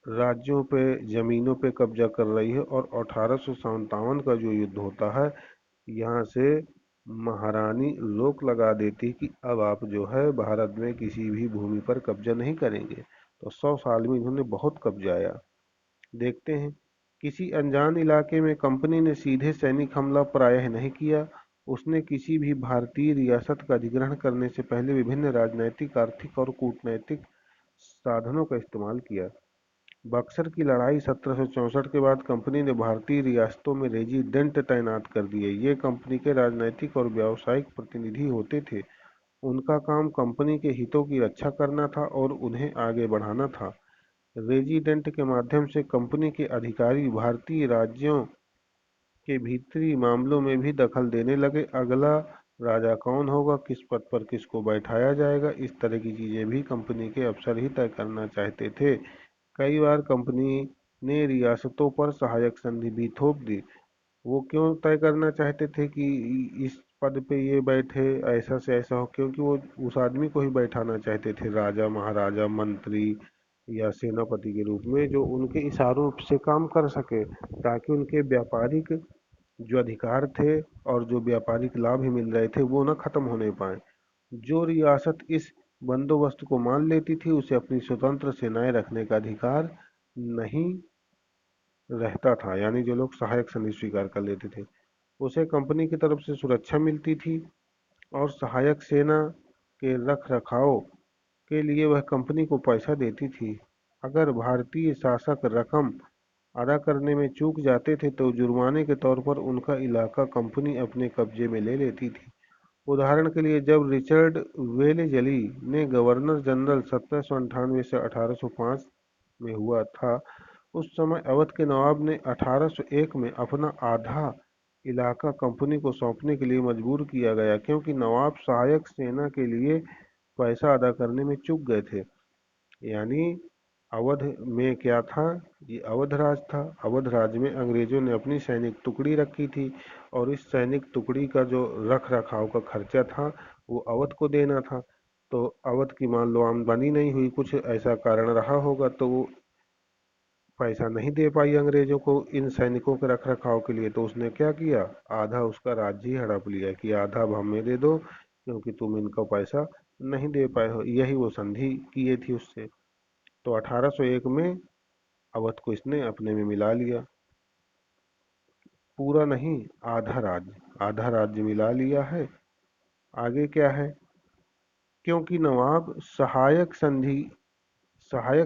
राज्यों पे, जमीनों पे कब्जा कर रही है, और 1857 का जो युद्ध होता है, यहाँ से महारानी रोक लगा देती कि अब आप जो है भारत में किसी भी भूमि पर कब्जा नहीं करेंगे। तो 100 साल में इन्होंने बहुत कब्जाया। देखते हैं। किसी अनजान इलाके में कंपनी ने सीधे सैनिक हमला प्रायः नहीं किया। उसने किसी भी भारतीय रियासत का अधिग्रहण करने से पहले विभिन्न राजनैतिक, आर्थिक और कूटनैतिक साधनों का इस्तेमाल किया। बक्सर की लड़ाई 1764 के बाद कंपनी ने भारतीय रियासतों में रेजिडेंट तैनात कर दिए। ये कंपनी के राजनैतिक और व्यावसायिक प्रतिनिधि होते थे। उनका काम कंपनी के हितों की रक्षा करना था और उन्हें आगे बढ़ाना था। रेजिडेंट के माध्यम से कंपनी के अधिकारी भारतीय राज्यों के भीतरी मामलों में भी दखल देने लगे। अगला राजा कौन होगा, किस पद पर किसको बैठाया जाएगा, इस तरह की चीजें भी कंपनी के अफसर ही तय करना चाहते थे। कई बार कंपनी ने रियासतों पर सहायक संधि भी थोप दी। वो क्यों तय करना चाहते थे कि इस पद पे ये बैठे, ऐसा से ऐसा हो, क्योंकि वो उस आदमी को ही बैठाना चाहते थे राजा, महाराजा, मंत्री या सेनापति के रूप में, जो उनके इशारों से काम कर सके, ताकि उनके व्यापारिक जो अधिकार थे और जो व्यापारिक लाभ ही मिल रहे थे वो ना खत्म होने पाए। जो रियासत इस बंदोबस्त को मान लेती थी, उसे अपनी स्वतंत्र सेनाएं रखने का अधिकार नहीं रहता था। यानी जो लोग सहायक संधि स्वीकार कर लेते थे, उसे कंपनी की तरफ से सुरक्षा मिलती थी, और सहायक सेना के रख रखाव के लिए वह कंपनी को पैसा देती थी। अगर भारतीय शासक रकम अदा करने में चूक जाते थे तो जुर्माने के तौर पर उनका इलाका कंपनी अपने कब्जे में ले लेती थी। उदाहरण के लिए, जब रिचर्ड वेलेजली ने गवर्नर जनरल 1798 से 1805 में हुआ था, उस समय अवध के नवाब ने 1801 में अपना आधा इलाका कंपनी को सौंपने के लिए मजबूर किया गया, क्योंकि नवाब सहायक सेना के लिए पैसा अदा करने में चूक गए थे। यानी अवध में क्या था? ये अवध राज था। अवध राज में अंग्रेजों ने अपनी सैनिक टुकड़ी रखी थी, और इस सैनिक टुकड़ी का जो रख रखाव का खर्चा था वो अवध को देना था। तो अवध की मान लो आमदनी नहीं हुई, कुछ ऐसा कारण रहा होगा, तो वो पैसा नहीं दे पाई अंग्रेजों को इन सैनिकों के रख रखाव के लिए। तो उसने क्या किया, आधा उसका राज्य ही हड़प लिया कि आधा अब हमें दे दो, क्योंकि तुम इनका पैसा नहीं दे पाए हो। यही वो संधि किए थी उससे। तो 1801 में अवध को इसने अपने में मिला लिया। पूरा नहीं, आधा राज्य मिला लिया है। आगे क्या है? क्योंकि नवाब सहायक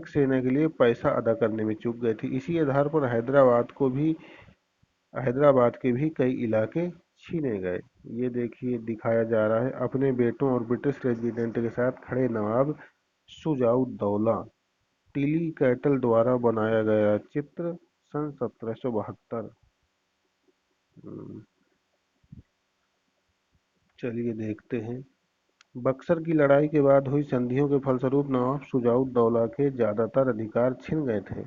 सेना के लिए पैसा अदा करने में चूक गए थे। इसी आधार पर हैदराबाद के भी कई इलाके छीने गए। ये देखिए दिखाया जा रहा है अपने बेटों और ब्रिटिश रेजिडेंट के साथ खड़े नवाब शुजाउद्दौला टिली कैटल द्वारा बनाया गया चित्र सन 1772। चलिए देखते हैं। बक्सर की लड़ाई के बाद हुई संधियों के फलस्वरूप नवाब शुजाउद्दौला के ज्यादातर अधिकार छिन गए थे।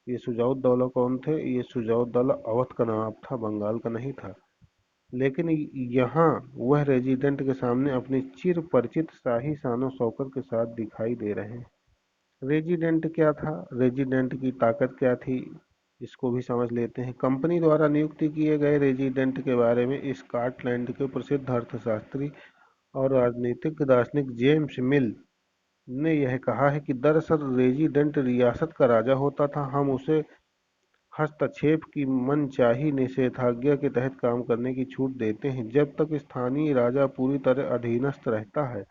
ये शुजाउद्दौला कौन थे? ये शुजाउद्दौला अवध का नवाब था, बंगाल का नहीं था। लेकिन यहाँ वह रेजिडेंट के सामने अपनी चिर परिचित शाही शानो शौकत के साथ दिखाई दे रहे हैं। रेजिडेंट क्या था? रेजिडेंट की ताकत क्या थी? इसको भी समझ लेते हैं। कंपनी द्वारा नियुक्त किए गए रेजिडेंट के बारे में स्कॉटलैंड के प्रसिद्ध अर्थशास्त्री और राजनीतिक दार्शनिक जेम्स मिल ने यह कहा है कि दरअसल रेजिडेंट रियासत का राजा होता था। हम उसे हस्तक्षेप की मनचाही निषेधाज्ञा के तहत काम करने की छूट देते हैं जब तक स्थानीय राजा पूरी तरह अधीनस्थ रहता है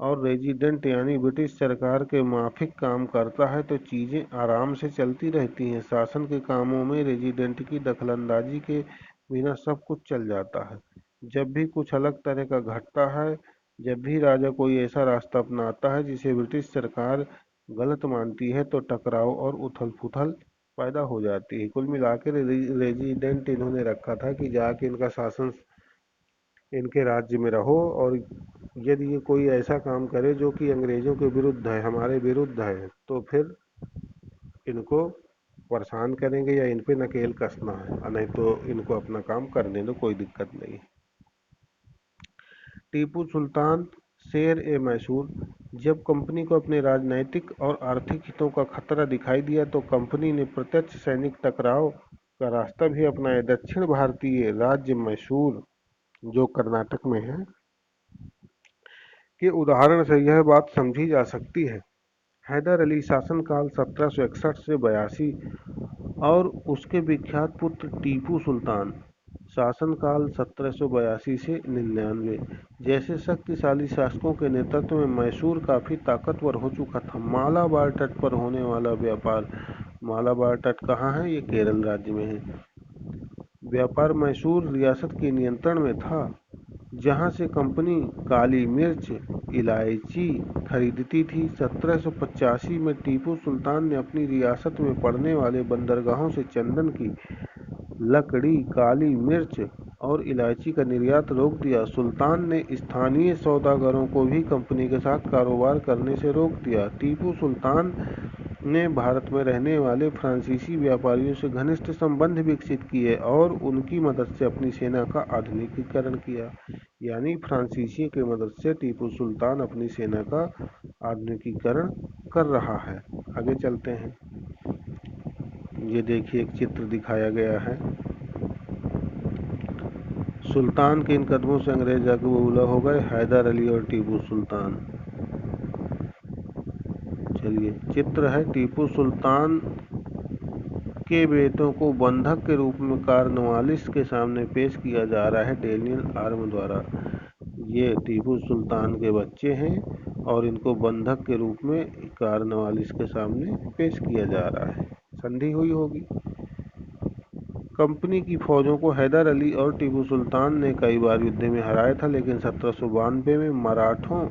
और रेजिडेंट यानी ब्रिटिश सरकार के माफिक काम करता है तो चीजें आराम से चलती रहती हैं। शासन के कामों में रेजिडेंट की दखलंदाजी के बिना सब कुछ चल जाता है। जब भी कुछ अलग तरह का घटता है, जब भी राजा कोई ऐसा रास्ता अपनाता है जिसे ब्रिटिश सरकार गलत मानती है तो टकराव और उथल-पुथल पैदा हो जाती है। कुल मिलाकर रेजिडेंट इन्होंने रखा था कि जाके इनका शासन इनके राज्य में रहो, और यदि ये कोई ऐसा काम करे जो कि अंग्रेजों के विरुद्ध है, हमारे विरुद्ध है, तो फिर इनको परेशान करेंगे या इन पे नकेल कसना है, और नहीं तो इनको अपना काम करने दो, कोई दिक्कत नहीं। टीपू सुल्तान शेर ए मैसूर। जब कंपनी को अपने राजनैतिक और आर्थिक हितों का खतरा दिखाई दिया तो कंपनी ने प्रत्यक्ष सैनिक टकराव का रास्ता भी अपनाया। दक्षिण भारतीय राज्य मैसूर, जो कर्नाटक में है, के उदाहरण से यह बात समझी जा सकती है। हैदर अली शासनकाल 1761 से 82 और उसके विख्यात पुत्र टीपू सुल्तान शासनकाल 1782 से 99 जैसे शक्तिशाली शासकों के नेतृत्व में मैसूर काफी ताकतवर हो चुका था। मालाबार तट पर होने वाला व्यापार, मालाबार तट कहाँ है? ये केरल राज्य में है। व्यापार मैसूर रियासत के नियंत्रण में था, जहां से कंपनी काली मिर्च, इलायची खरीदती थी। 1785 में टीपू सुल्तान ने अपनी रियासत में पड़ने वाले बंदरगाहों से चंदन की लकड़ी, काली मिर्च और इलायची का निर्यात रोक दिया। सुल्तान ने स्थानीय सौदागरों को भी कंपनी के साथ कारोबार करने से रोक दिया। टीपू सुल्तान ने भारत में रहने वाले फ्रांसीसी व्यापारियों से घनिष्ठ संबंध विकसित किए और उनकी मदद से अपनी सेना का आधुनिकीकरण किया। यानी फ्रांसीसियों की मदद से टीपू सुल्तान अपनी सेना का आधुनिकीकरण कर रहा है। आगे चलते हैं। ये देखिए एक चित्र दिखाया गया है। सुल्तान के इन कदमों से अंग्रेज जाके बबूला हो गए, हैदर अली और टीपू सुल्तान। चलिए, चित्र है टीपू सुल्तान के बेटों को बंधक के रूप में कॉर्नवालिस के सामने पेश किया जा रहा है डेनियल आर्म द्वारा। ये टीपू सुल्तान के बच्चे हैं और इनको बंधक के रूप में कॉर्नवालिस के सामने पेश किया जा रहा है। संधि हुई होगी। कंपनी की फौजों को हैदर अली और टीपू सुल्तान ने कई बार युद्ध में हराया था, लेकिन 1792 में मराठों,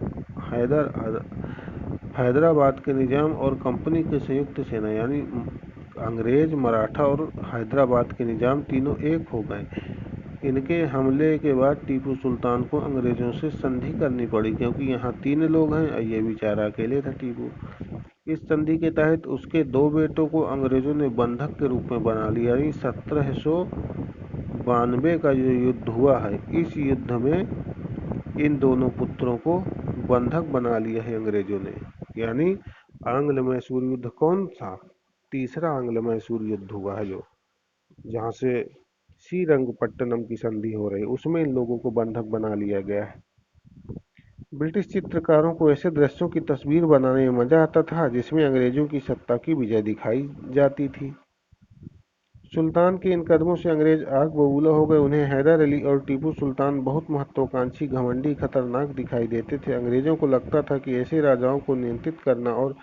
हैदराबाद के निजाम और कंपनी की संयुक्त सेना यानी अंग्रेज, मराठा और हैदराबाद के निजाम तीनों एक हो गए। इनके हमले के बाद टीपू सुल्तान को अंग्रेजों से संधि करनी पड़ी, क्योंकि यहाँ 3 लोग हैं और ये बेचारा अकेले था टीपू। इस संधि के तहत उसके 2 बेटों को अंग्रेजों ने बंधक के रूप में बना लिया। 1792 का जो युद्ध हुआ है, इस युद्ध में इन दोनों पुत्रों को बंधक बना लिया है अंग्रेजों ने। यानी आंग्ल मैसूर युद्ध कौन था? तीसरा आंग्ल मैसूर युद्ध हुआ है, जो जहां से श्रीरंगपट्टनम की संधि हो रही, उसमें इन लोगों को बंधक बना लिया गया है। ब्रिटिश चित्रकारों को ऐसे दृश्यों की तस्वीर बनाने में मजा आता था जिसमें अंग्रेजों की सत्ता की विजय दिखाई जाती थी। सुल्तान के इन कदमों से अंग्रेज आग बबूला हो गए। उन्हें हैदर अली और टीपू सुल्तान बहुत महत्वाकांक्षी, घमंडी, खतरनाक दिखाई देते थे। अंग्रेजों को लगता था कि ऐसे राजाओं को नियंत्रित करना और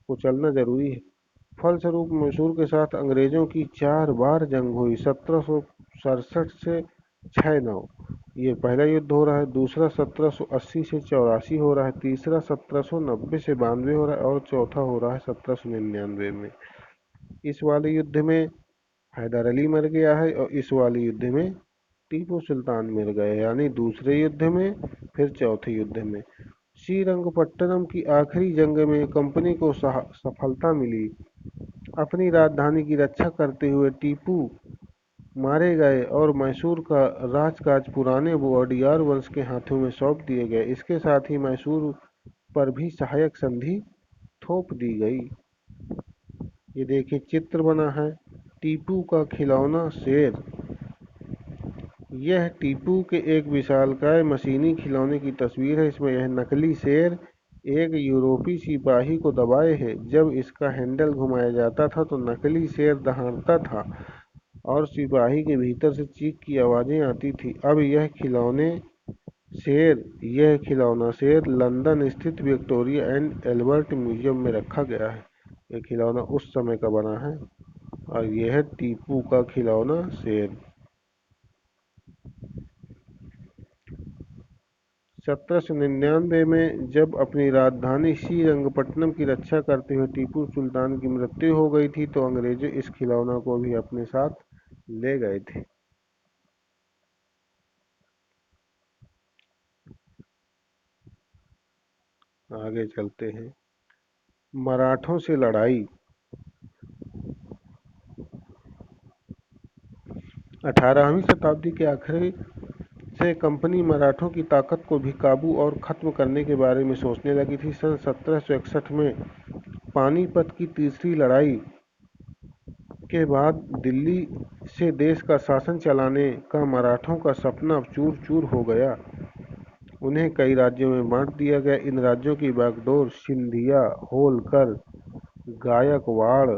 कुचलना जरूरी है। फलस्वरूप मैसूर के साथ अंग्रेजों की 4 बार जंग हुई। 1767 से 6-9 ये पहला युद्ध हो रहा है। दूसरा 1780 से 84 हो रहा है। तीसरा 1790 से 92 हो रहा है और चौथा हो रहा है 1799 में। इस वाले युद्ध में हैदर अली मर गया है और इस वाले युद्ध में टीपू सुल्तान मर गए, यानी दूसरे युद्ध में फिर चौथे युद्ध में। श्रीरंगपट्टनम की आखिरी जंग में कंपनी को सफलता मिली। अपनी राजधानी की रक्षा करते हुए टीपू मारे गए और मैसूर का राजकाज पुराने वोडियार वंश के हाथों में सौंप दिए गए। इसके साथ ही मैसूर पर भी सहायक संधि थोप दी गई। ये देखिए चित्र बना है टीपू का खिलौना शेर। यह टीपू के एक विशालकाय मशीनी खिलौने की तस्वीर है। इसमें यह नकली शेर एक यूरोपी सिपाही को दबाए है। जब इसका हैंडल घुमाया जाता था तो नकली शेर दहाड़ता था और सिपाही के भीतर से चीख की आवाजें आती थी। अब यह खिलौना शेर लंदन स्थित विक्टोरिया एंड एल्बर्ट म्यूजियम में रखा गया है। यह खिलौना उस समय का बना है और यह है टीपू का खिलौना शेर। 1799 में जब अपनी राजधानी श्रीरंगपट्टनम की रक्षा करते हुए टीपू सुल्तान की मृत्यु हो गई थी तो अंग्रेज इस खिलौना को भी अपने साथ ले गए थे। आगे चलते हैं। मराठों से लड़ाई। 18वीं शताब्दी के आखिर से कंपनी मराठों की ताकत को भी काबू और खत्म करने के बारे में सोचने लगी थी। सन 1761 में पानीपत की तीसरी लड़ाई के बाद दिल्ली से देश का शासन चलाने का मराठों का सपना चूर चूर हो गया। उन्हें कई राज्यों में बांट दिया गया। इन राज्यों की बागडोर सिंधिया, होलकर, गायकवाड़,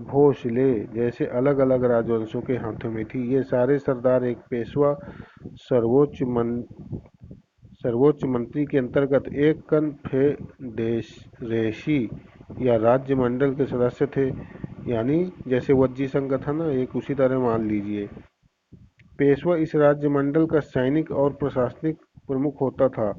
भोसले जैसे अलग अलग राजवंशों के हाथों में थी। ये सारे सरदार एक पेशवा सर्वोच्च मंत्री के अंतर्गत एक कन्फेडरेसी या राज्य मंडल के सदस्य थे, यानी जैसे वज्जी संघ था ना, एक उसी तरह मान लीजिए। पेशवा इस राज्य मंडल का सैनिक और प्रशासनिक प्रमुख होता था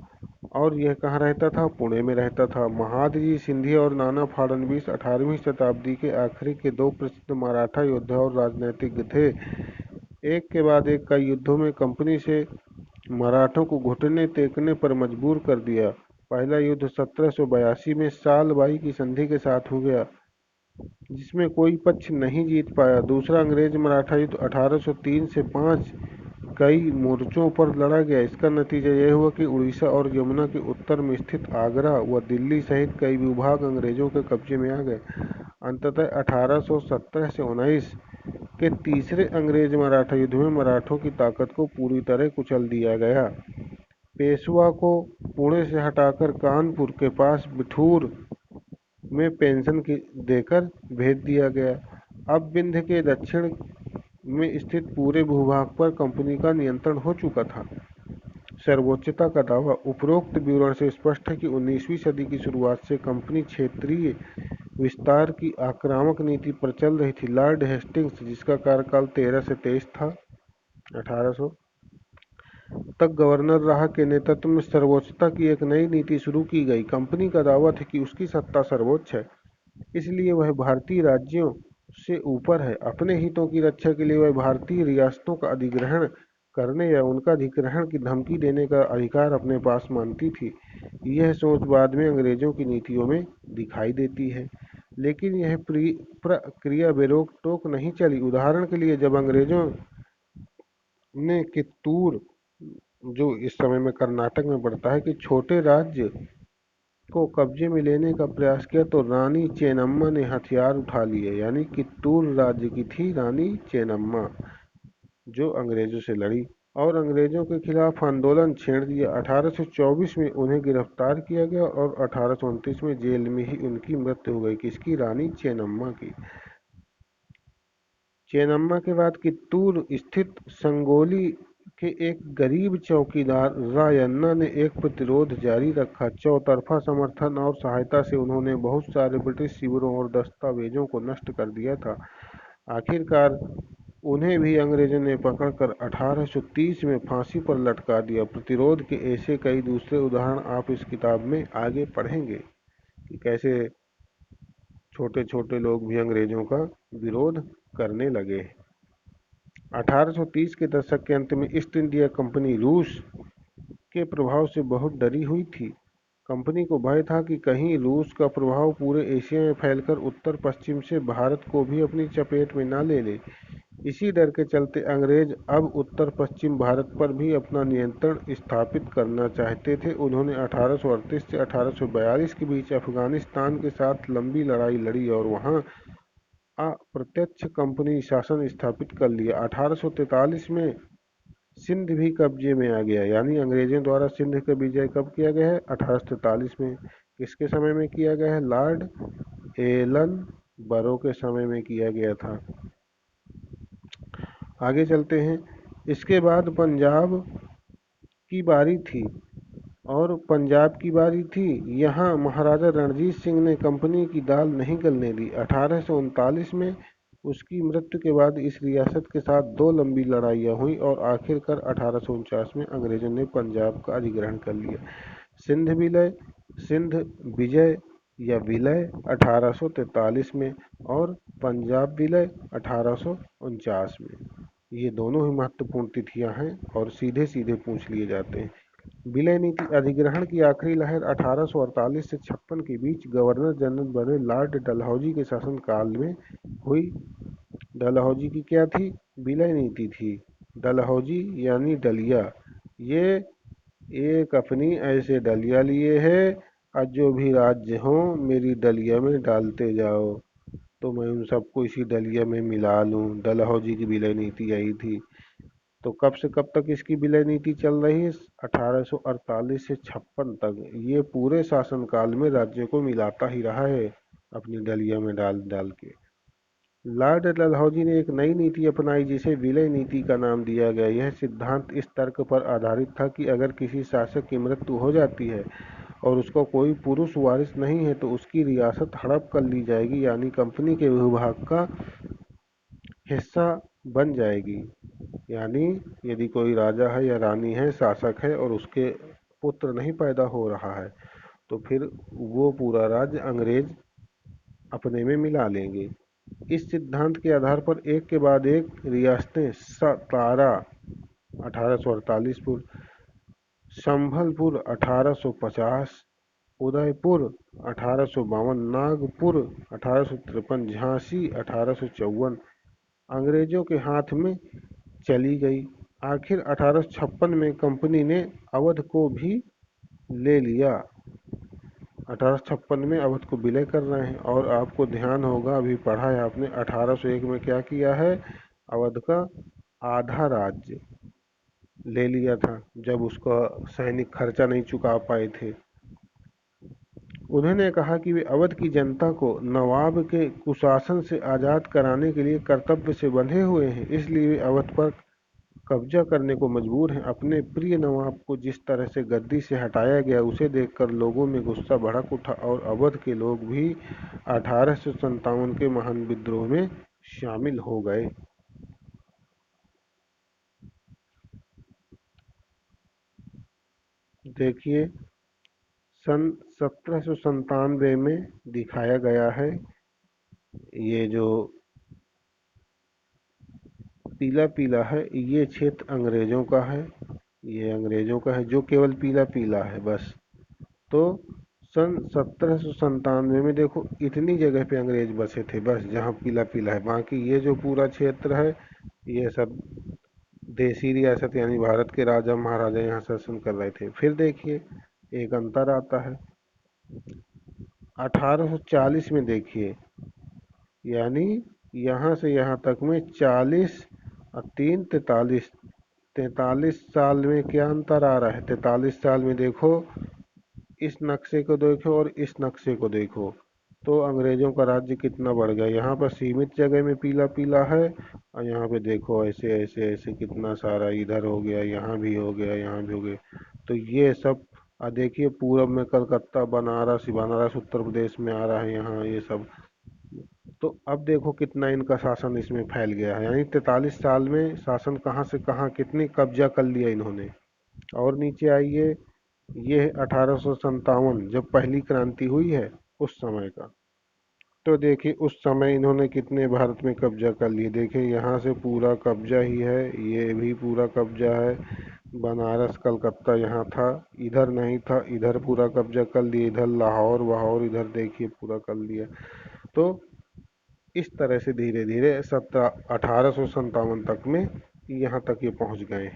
और यह कहाँ रहता था? पुणे में रहता था। महादजी सिंधिया और नाना फडणवीस 18वीं शताब्दी के आखिरी के दो प्रसिद्ध मराठा योद्धा और राजनीतिज्ञ थे। एक के बाद एक कई युद्धों में कंपनी से मराठों को घुटने टेकने पर मजबूर कर दिया। पहला युद्ध 1782 में सालबाई की संधि के साथ हो गया, जिसमें कोई पक्ष नहीं जीत पाया। दूसरा अंग्रेज मराठा युद्ध 1803 से 5 कई मोर्चों पर लड़ा गया। इसका नतीजा यह हुआ कि उड़ीसा और यमुना के उत्तर में स्थित आगरा व दिल्ली सहित कई भूभाग अंग्रेजों के कब्जे में आ गए। अंततः 1817 से 19 के तीसरे अंग्रेज मराठा युद्ध में मराठों की ताकत को पूरी तरह कुचल दिया गया। पेशवा को पुणे से हटाकर कानपुर के पास बिठूर में पेंशन देकर भेज दिया गया। अब विंध्य के दक्षिण में स्थित पूरे भूभाग पर कंपनी का नियंत्रण हो चुका था। सर्वोच्चता का दावा। उपरोक्त विवरण से स्पष्ट है कि 19वीं सदी की शुरुआत से कंपनी क्षेत्रीय विस्तार की आक्रामक नीति पर चल रही थी। लॉर्ड हेस्टिंग्स, जिसका कार्यकाल 13 से 23 था 1800 तक गवर्नर रहा, के नेतृत्व में सर्वोच्चता की एक नई नीति शुरू की गई। कंपनी का दावा था कि उसकी सत्ता सर्वोच्च है, इसलिए वह भारतीय राज्यों से ऊपर है। अपने हितों की रक्षा के लिए वह भारतीय रियासतों का अधिग्रहण करने या उनका अधिग्रहण की धमकी देने का अधिकार अपने पास मानती थी। यह सोच बाद में अंग्रेजों की नीतियों में दिखाई देती है, लेकिन यह प्रक्रिया बेरोक टोक नहीं चली। उदाहरण के लिए, जब अंग्रेजों ने कित्तूर, जो इस समय में कर्नाटक में पड़ता है, कि छोटे राज्य को कब्जे में लेने का प्रयास किया तो रानी चेन्नम्मा ने हथियार उठा लिए। यानी कित्तूर राज्य की थी रानी चेन्नम्मा, जो अंग्रेजों से लड़ी और अंग्रेजों के खिलाफ आंदोलन छेड़ दिया। 1824 में उन्हें गिरफ्तार किया गया और 1829 में जेल में ही उनकी मृत्यु हो गई। किसकी? रानी चेन्नम्मा की। चेन्नम्मा के बाद कित्तूर स्थित संगोली के एक गरीब चौकीदार रायन्ना ने एक प्रतिरोध जारी रखा। चौतरफा समर्थन और सहायता से उन्होंने बहुत सारे ब्रिटिश शिविरों और दस्तावेजों को नष्ट कर दिया था। आखिरकार उन्हें भी अंग्रेजों ने पकड़कर 1830 में फांसी पर लटका दिया। प्रतिरोध के ऐसे कई दूसरे उदाहरण आप इस किताब में आगे पढ़ेंगे कि कैसे छोटे छोटे लोग भी अंग्रेजों का विरोध करने लगे। 1830 के दशक के अंत में ईस्ट इंडिया कंपनी रूस के प्रभाव से बहुत डरी हुई थी। कंपनी को भय था कि कहीं रूस का प्रभाव पूरे एशिया में फैलकर उत्तर पश्चिम से भारत को भी अपनी चपेट में न ले ले। इसी डर के चलते अंग्रेज अब उत्तर पश्चिम भारत पर भी अपना नियंत्रण स्थापित करना चाहते थे। उन्होंने 1838 से 1842 के बीच अफगानिस्तान के साथ लंबी लड़ाई लड़ी और वहां अप्रत्यक्ष कंपनी शासन स्थापित कर लिया। 1843 में सिंध भी कब्जे में आ गया, यानी अंग्रेजों द्वारा सिंध का विजय कब किया गया है? 1843 में। किसके समय में किया गया है? लॉर्ड एलन बरो के समय में किया गया था। आगे चलते हैं। इसके बाद पंजाब की बारी थी और पंजाब की बारी थी। यहाँ महाराजा रणजीत सिंह ने कंपनी की दाल नहीं गलने दी। 1839 में उसकी मृत्यु के बाद इस रियासत के साथ दो लंबी लड़ाइयाँ हुई और आखिरकार 1849 में अंग्रेजों ने पंजाब का अधिग्रहण कर लिया। सिंध विजय या विलय 1843 में और पंजाब विलय 1849 में। ये दोनों ही महत्वपूर्ण तिथियां हैं और सीधे सीधे पूछ लिए जाते हैं। विलय नीति अधिग्रहण की आखिरी लहर 1848 से 56 के बीच गवर्नर जनरल बने लॉर्ड डलहौजी के शासनकाल में हुई। डलहौजी की क्या थी? विलय नीति थी। डलहौजी यानी डलिया, ये एक अपनी ऐसे डलिया लिए है और जो भी राज्य हो मेरी डलिया में डालते जाओ तो मैं उन सबको इसी डलिया में मिला लूं। डलहौजी की विलय नीति यही थी। तो कब से कब तक इसकी विलय नीति चल रही है? 1848 से 56 तक। ये पूरे शासनकाल में राज्यों को मिलाता ही रहा है अपनी डलिया में डाल डाल के। लॉर्ड डलहौजी ने एक नई नीति अपनाई जिसे विलय नीति का नाम दिया गया। यह सिद्धांत इस तर्क पर आधारित था कि अगर किसी शासक की मृत्यु हो जाती है और उसका कोई पुरुष वारिस नहीं है तो उसकी रियासत हड़प कर ली जाएगी, यानी कंपनी के भूभाग का हिस्सा बन जाएगी। यानी यदि कोई राजा है या रानी है, शासक है और उसके पुत्र नहीं पैदा हो रहा है तो फिर वो पूरा राज्य अंग्रेज अपने में मिला लेंगे। इस सिद्धांत के आधार पर एक के बाद एक रियासतें सतारा 1848, संभलपुर 1850, उदयपुर 1852, नागपुर 1853, झांसी 1854 अंग्रेजों के हाथ में चली गई। आखिर 1856 में कंपनी ने अवध को भी ले लिया। 1856 में अवध को विलय कर रहे हैं और आपको ध्यान होगा, अभी पढ़ा है आपने, 1801 में क्या किया है? अवध का आधा राज्य ले लिया था जब उसका सैनिक खर्चा नहीं चुका पाए थे। उन्होंने कहा कि वे अवध की जनता को नवाब के कुशासन से आज़ाद कराने के लिए कर्तव्य से बंधे हुए हैं, इसलिए वे अवध पर कब्जा करने को मजबूर हैं। अपने प्रिय नवाब को जिस तरह से गद्दी से हटाया गया उसे देखकर लोगों में गुस्सा भड़क उठा और अवध के लोग भी 1857 के महान विद्रोह में शामिल हो गए। देखिए सन 1797 में दिखाया गया है। ये जो पीला पीला है ये क्षेत्र अंग्रेजों का है, ये अंग्रेजों का है जो केवल पीला पीला है बस। तो सन 1797 में देखो इतनी जगह पे अंग्रेज बसे थे बस जहाँ पीला पीला है, बाकी ये जो पूरा क्षेत्र है ये सब देसी रियासत यानी भारत के राजा महाराजा यहाँ शासन कर रहे थे। फिर देखिए एक अंतर आता है 1840 में। देखिए यानी यहाँ से यहाँ तक में 40 और 3 43, 43 साल में क्या अंतर आ रहा है? 43 साल में देखो इस नक्शे को देखो और इस नक्शे को देखो, तो अंग्रेजों का राज्य कितना बढ़ गया। यहाँ पर सीमित जगह में पीला पीला है, और यहाँ पे देखो ऐसे ऐसे ऐसे कितना सारा, इधर हो गया, यहाँ भी हो गया, यहाँ भी हो गया। तो ये सब देखिए पूरब में कलकत्ता, बनारस, बनारस उत्तर प्रदेश में आ रहा है यहाँ ये सब। तो अब देखो कितना इनका शासन इसमें फैल गया है, यानी 43 साल में शासन कहाँ से कहाँ कितने कब्जा कर लिया इन्होंने। और नीचे आइए, ये है 1857 जब पहली क्रांति हुई है उस समय का। तो देखिए उस समय इन्होंने कितने भारत में कब्जा कर लिए। देखिए यहाँ से पूरा कब्जा ही है, ये भी पूरा कब्जा है। बनारस कलकत्ता यहाँ था, इधर नहीं था, इधर पूरा कब्जा कर लिए, इधर लाहौर वाहौर इधर देखिए पूरा कर लिया। तो इस तरह से धीरे धीरे 1857 तक में यहाँ तक ये पहुँच गए।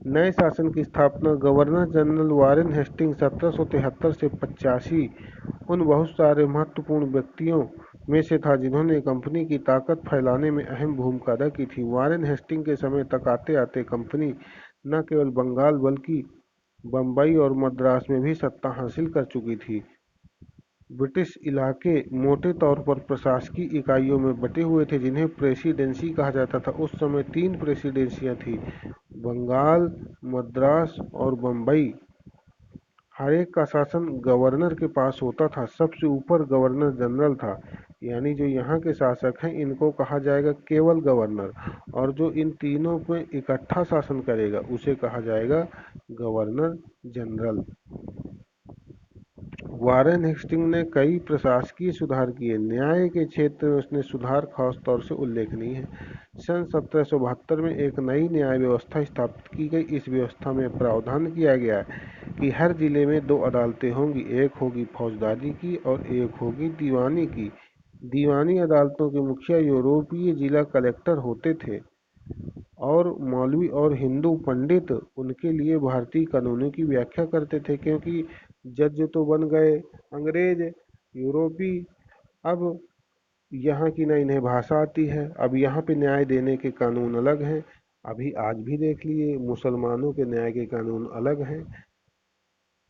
नए शासन की स्थापना गवर्नर जनरल वारेन हेस्टिंग 1773 से 85 उन बहुत सारे महत्वपूर्ण व्यक्तियों में से था जिन्होंने कंपनी की ताकत फैलाने में अहम भूमिका अदा की थी। वारेन हेस्टिंग के समय तक आते आते कंपनी न केवल बंगाल बल्कि बम्बई और मद्रास में भी सत्ता हासिल कर चुकी थी। ब्रिटिश इलाके मोटे तौर पर प्रशासकीय इकाइयों में बटे हुए थे जिन्हें प्रेसिडेंसी कहा जाता था। उस समय 3 प्रेसिडेंसियां थीं, बंगाल, मद्रास और बम्बई। हर एक का शासन गवर्नर के पास होता था। सबसे ऊपर गवर्नर जनरल था, यानी जो यहाँ के शासक हैं इनको कहा जाएगा केवल गवर्नर, और जो इन तीनों पे इकट्ठा शासन करेगा उसे कहा जाएगा गवर्नर जनरल। वारेन हेस्टिंग ने कई प्रशासकीय सुधार किए। न्याय के क्षेत्र में उसने सुधार खास तौर से उल्लेखनीय है। सन 1772 में एक नई न्याय व्यवस्था स्थापित की गई। इस व्यवस्था में प्रावधान किया गया कि हर जिले में 2 अदालतें होंगी, एक होगी फौजदारी की और एक होगी दीवानी की। दीवानी अदालतों के मुखिया यूरोपीय जिला कलेक्टर होते थे, और मौलवी और हिंदू पंडित उनके लिए भारतीय कानूनों की व्याख्या करते थे, क्योंकि जज तो बन गए अंग्रेज यूरोपी। अब यहाँ की ना इन्हें भाषा आती है, अब यहाँ पे न्याय देने के कानून अलग हैं। अभी आज भी देख लिए मुसलमानों के न्याय के कानून अलग हैं।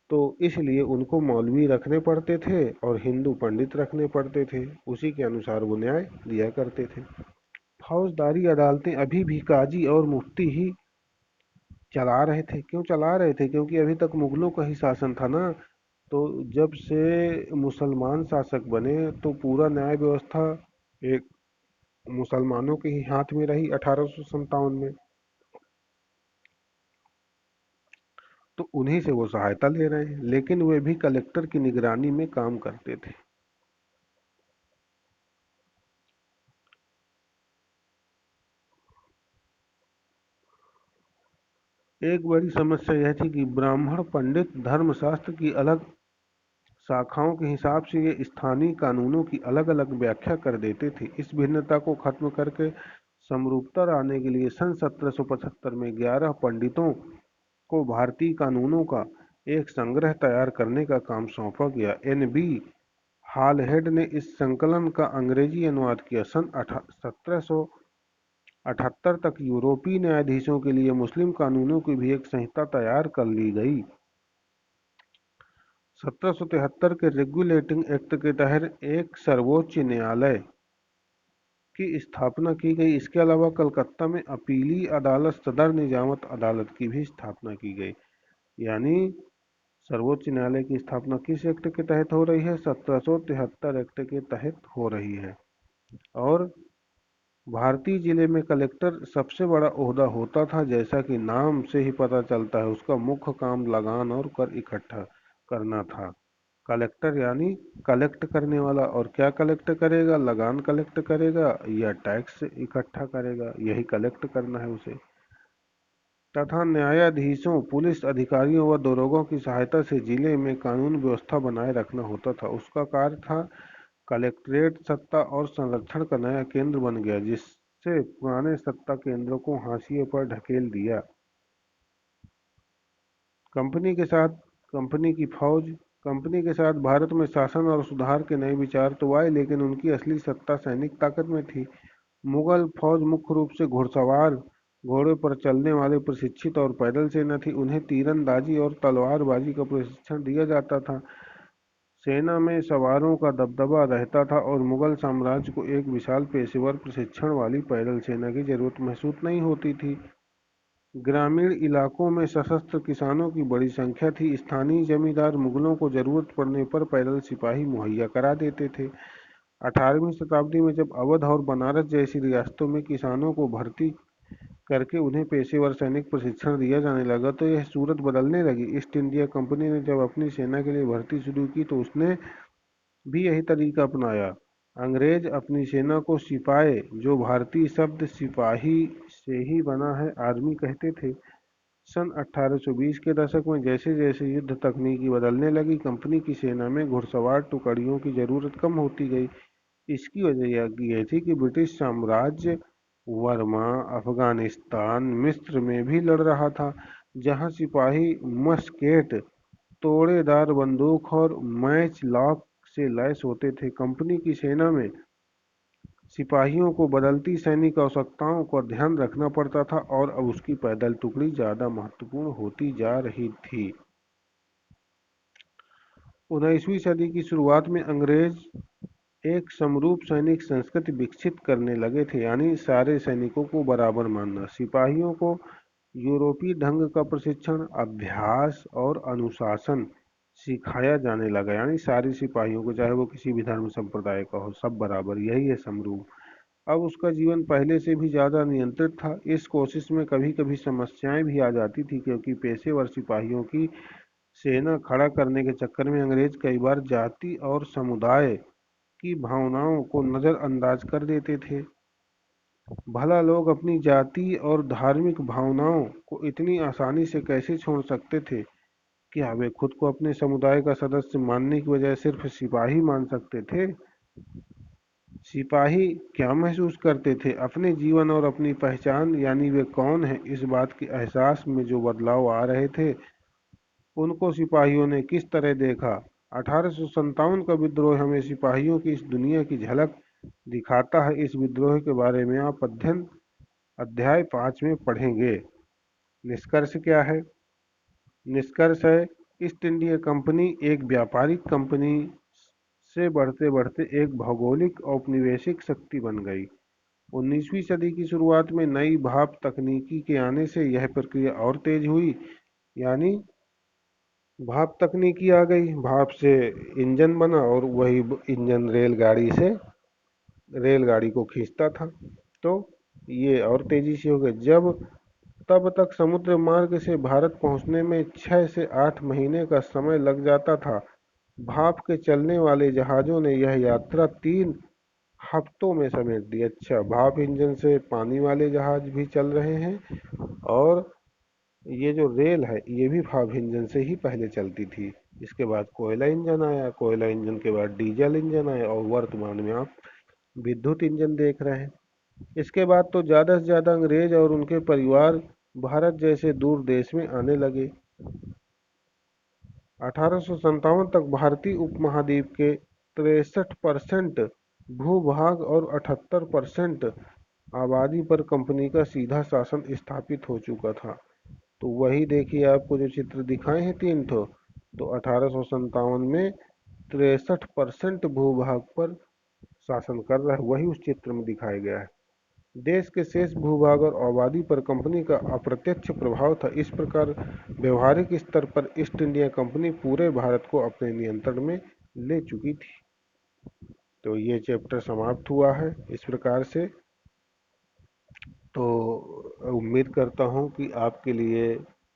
तो इसलिए उनको मौलवी रखने पड़ते थे और हिंदू पंडित रखने पड़ते थे, उसी के अनुसार वो न्याय दिया करते थे। फौजदारी अदालतें अभी भी काजी और मुफ्ती ही चला रहे थे। क्यों चला रहे थे? क्योंकि अभी तक मुगलों का ही शासन था ना। तो जब से मुसलमान शासक बने तो पूरा न्याय व्यवस्था एक मुसलमानों के ही हाथ में रही 1857 में। तो उन्हीं से वो सहायता ले रहे हैं, लेकिन वे भी कलेक्टर की निगरानी में काम करते थे। एक बड़ी समस्या यह थी कि ब्राह्मण पंडित धर्मशास्त्र की अलग शाखाओं के हिसाब से ये स्थानीय कानूनों की अलग अलग व्याख्या कर देते थे। इस भिन्नता को खत्म करके समरूपता लाने के लिए सन 1775 में 11 पंडितों को भारतीय कानूनों का एक संग्रह तैयार करने का काम सौंपा गया। एन बी हालहेड ने इस संकलन का अंग्रेजी अनुवाद किया। सन 1778 तक यूरोपीय न्यायाधीशों के लिए मुस्लिम कानूनों की भी एक संहिता तैयार कर ली गई। 1773 के रेगुलेटिंग एक्ट के तहत एक सर्वोच्च न्यायालय की स्थापना की गई। इसके अलावा कलकत्ता में अपीली अदालत, सदर निजामत अदालत की भी स्थापना की गई। यानी सर्वोच्च न्यायालय की स्थापना किस एक्ट के तहत हो रही है? 1773 एक्ट के तहत हो रही है। और भारतीय जिले में कलेक्टर सबसे बड़ा ओहदा होता था। जैसा कि नाम से ही पता चलता है, उसका मुख्य काम लगान और कर इकट्ठा करना था। कलेक्टर यानी कलेक्ट करने वाला। और क्या कलेक्ट करेगा? लगान कलेक्ट करेगा या टैक्स इकट्ठा करेगा, यही कलेक्ट करना है उसे। तथा न्यायाधीशों, पुलिस अधिकारियों व दरोगों की सहायता से जिले में कानून व्यवस्था बनाए रखना होता था। उसका कार्य था कलेक्ट्रेट सत्ता और संरक्षण का नया केंद्र बन गया, जिससे पुराने सत्ता केंद्रों को हाशिए पर ढकेल दिया। कंपनी के साथ कंपनी की फौज कंपनी के साथ भारत में शासन और सुधार के नए विचार तो आए, लेकिन उनकी असली सत्ता सैनिक ताकत में थी। मुगल फौज मुख्य रूप से घुड़सवार, घोड़े पर चलने वाले प्रशिक्षित और पैदल सेना थी। उन्हें तीरंदाजी और तलवारबाजी का प्रशिक्षण दिया जाता था। सेना में सवारों का दबदबा रहता था और मुगल साम्राज्य को एक विशाल पेशेवर प्रशिक्षण वाली पैदल सेना की जरूरत महसूस नहीं होती थी। ग्रामीण इलाकों में सशस्त्र किसानों की बड़ी संख्या थी। स्थानीय जमींदार मुगलों को जरूरत पड़ने पर पैदल सिपाही मुहैया करा देते थे। 18वीं शताब्दी में जब अवध और बनारस जैसी रियासतों में किसानों को भर्ती करके उन्हें पेशेवर सैनिक प्रशिक्षण दिया जाने लगा तो यह सूरत बदलने लगी। ईस्ट इंडिया कंपनी ने जब अपनी सेना के लिए भर्ती शुरू की तो उसने भी यही तरीका अपनाया। अंग्रेज अपनी सेना को सिपाही, जो भारतीय शब्द सिपाही से ही बना है, आर्मी कहते थे। सन 1820 के दशक में जैसे जैसे युद्ध तकनीकी बदलने लगी, कंपनी की सेना में घुड़सवार टुकड़ियों की जरूरत कम होती गई। इसकी वजह यह थी कि ब्रिटिश साम्राज्य बर्मा, अफगानिस्तान, मिस्र में भी लड़ रहा था, जहां सिपाही मस्केट, तोड़ेदार बंदूक और मैच लॉक से लैस होते थे। कंपनी की सेना में सिपाहियों को बदलती सैनिक आवश्यकताओं का ध्यान रखना पड़ता था और अब उसकी पैदल टुकड़ी ज्यादा महत्वपूर्ण होती जा रही थी। 19वीं सदी की शुरुआत में अंग्रेज एक समरूप सैनिक संस्कृति विकसित करने लगे थे, यानी सारे सैनिकों को बराबर मानना। सिपाहियों को यूरोपीय ढंग का प्रशिक्षण, अभ्यास और अनुशासन सिखाया जाने लगा, यानी सारे सिपाहियों को, चाहे वो किसी भी धर्म संप्रदाय का हो, सब बराबर, यही है समरूप। अब उसका जीवन पहले से भी ज़्यादा नियंत्रित था। इस कोशिश में कभी कभी समस्याएं भी आ जाती थी, क्योंकि पेशेवर सिपाहियों की सेना खड़ा करने के चक्कर में अंग्रेज कई बार जाति और समुदाय की भावनाओं को नज़रअंदाज कर देते थे। भला लोग अपनी जाति और धार्मिक भावनाओं को इतनी आसानी से कैसे छोड़ सकते थे? क्या वे खुद को अपने समुदाय का सदस्य मानने की बजाय सिर्फ सिपाही मान सकते थे? सिपाही क्या महसूस करते थे? अपने जीवन और अपनी पहचान, यानी वे कौन हैं, इस बात के एहसास में जो बदलाव आ रहे थे, उनको सिपाहियों ने किस तरह देखा? 1857 का विद्रोह हमें सिपाहियों की इस दुनिया की झलक दिखाता है। इस विद्रोह के बारे में आप अध्याय 5 में पढ़ेंगे। निष्कर्ष क्या है? निष्कर्ष है, ईस्ट इंडिया कंपनी एक व्यापारिक कंपनी से बढ़ते बढ़ते एक भौगोलिक औपनिवेशिक शक्ति बन गई। 19वीं सदी की शुरुआत में नई भाप तकनीकी के आने से यह प्रक्रिया और तेज हुई, यानी भाप तकनीकी आ गई, भाप से इंजन बना और वही इंजन रेलगाड़ी को खींचता था। तो ये और तेजी से हो गया। जब तब तक समुद्र मार्ग से भारत पहुंचने में 6 से 8 महीने का समय लग जाता था, भाप के चलने वाले जहाजों ने यह यात्रा 3 हफ्तों में समेट दी। अच्छा, भाप इंजन से पानी वाले जहाज भी चल रहे हैं, और ये जो रेल है ये भी भाप इंजन से ही पहले चलती थी। इसके बाद कोयला इंजन आया, कोयला इंजन के बाद डीजल इंजन आया, और वर्तमान में आप विद्युत इंजन देख रहे हैं। इसके बाद तो ज़्यादा से ज़्यादा अंग्रेज और उनके परिवार भारत जैसे दूर देश में आने लगे। 1857 तक भारतीय उपमहाद्वीप के 63% भूभाग और 78% आबादी पर कंपनी का सीधा शासन स्थापित हो चुका था। तो वही देखिए, आपको जो चित्र दिखाए हैं 3 तो 1857 में 63% भूभाग पर शासन कर रहा है, वही उस चित्र में दिखाया गया है। देश के शेष भूभाग और आबादी पर कंपनी का अप्रत्यक्ष प्रभाव था। इस प्रकार व्यवहारिक स्तर पर ईस्ट इंडिया कंपनी पूरे भारत को अपने नियंत्रण में ले चुकी थी। तो ये चैप्टर समाप्त हुआ है इस प्रकार से। तो उम्मीद करता हूँ कि आपके लिए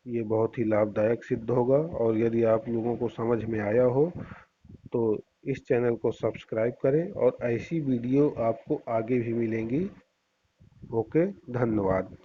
ये बहुत ही लाभदायक सिद्ध होगा, और यदि आप लोगों को समझ में आया हो तो इस चैनल को सब्सक्राइब करें, और ऐसी वीडियो आपको आगे भी मिलेंगी। ओके, धन्यवाद।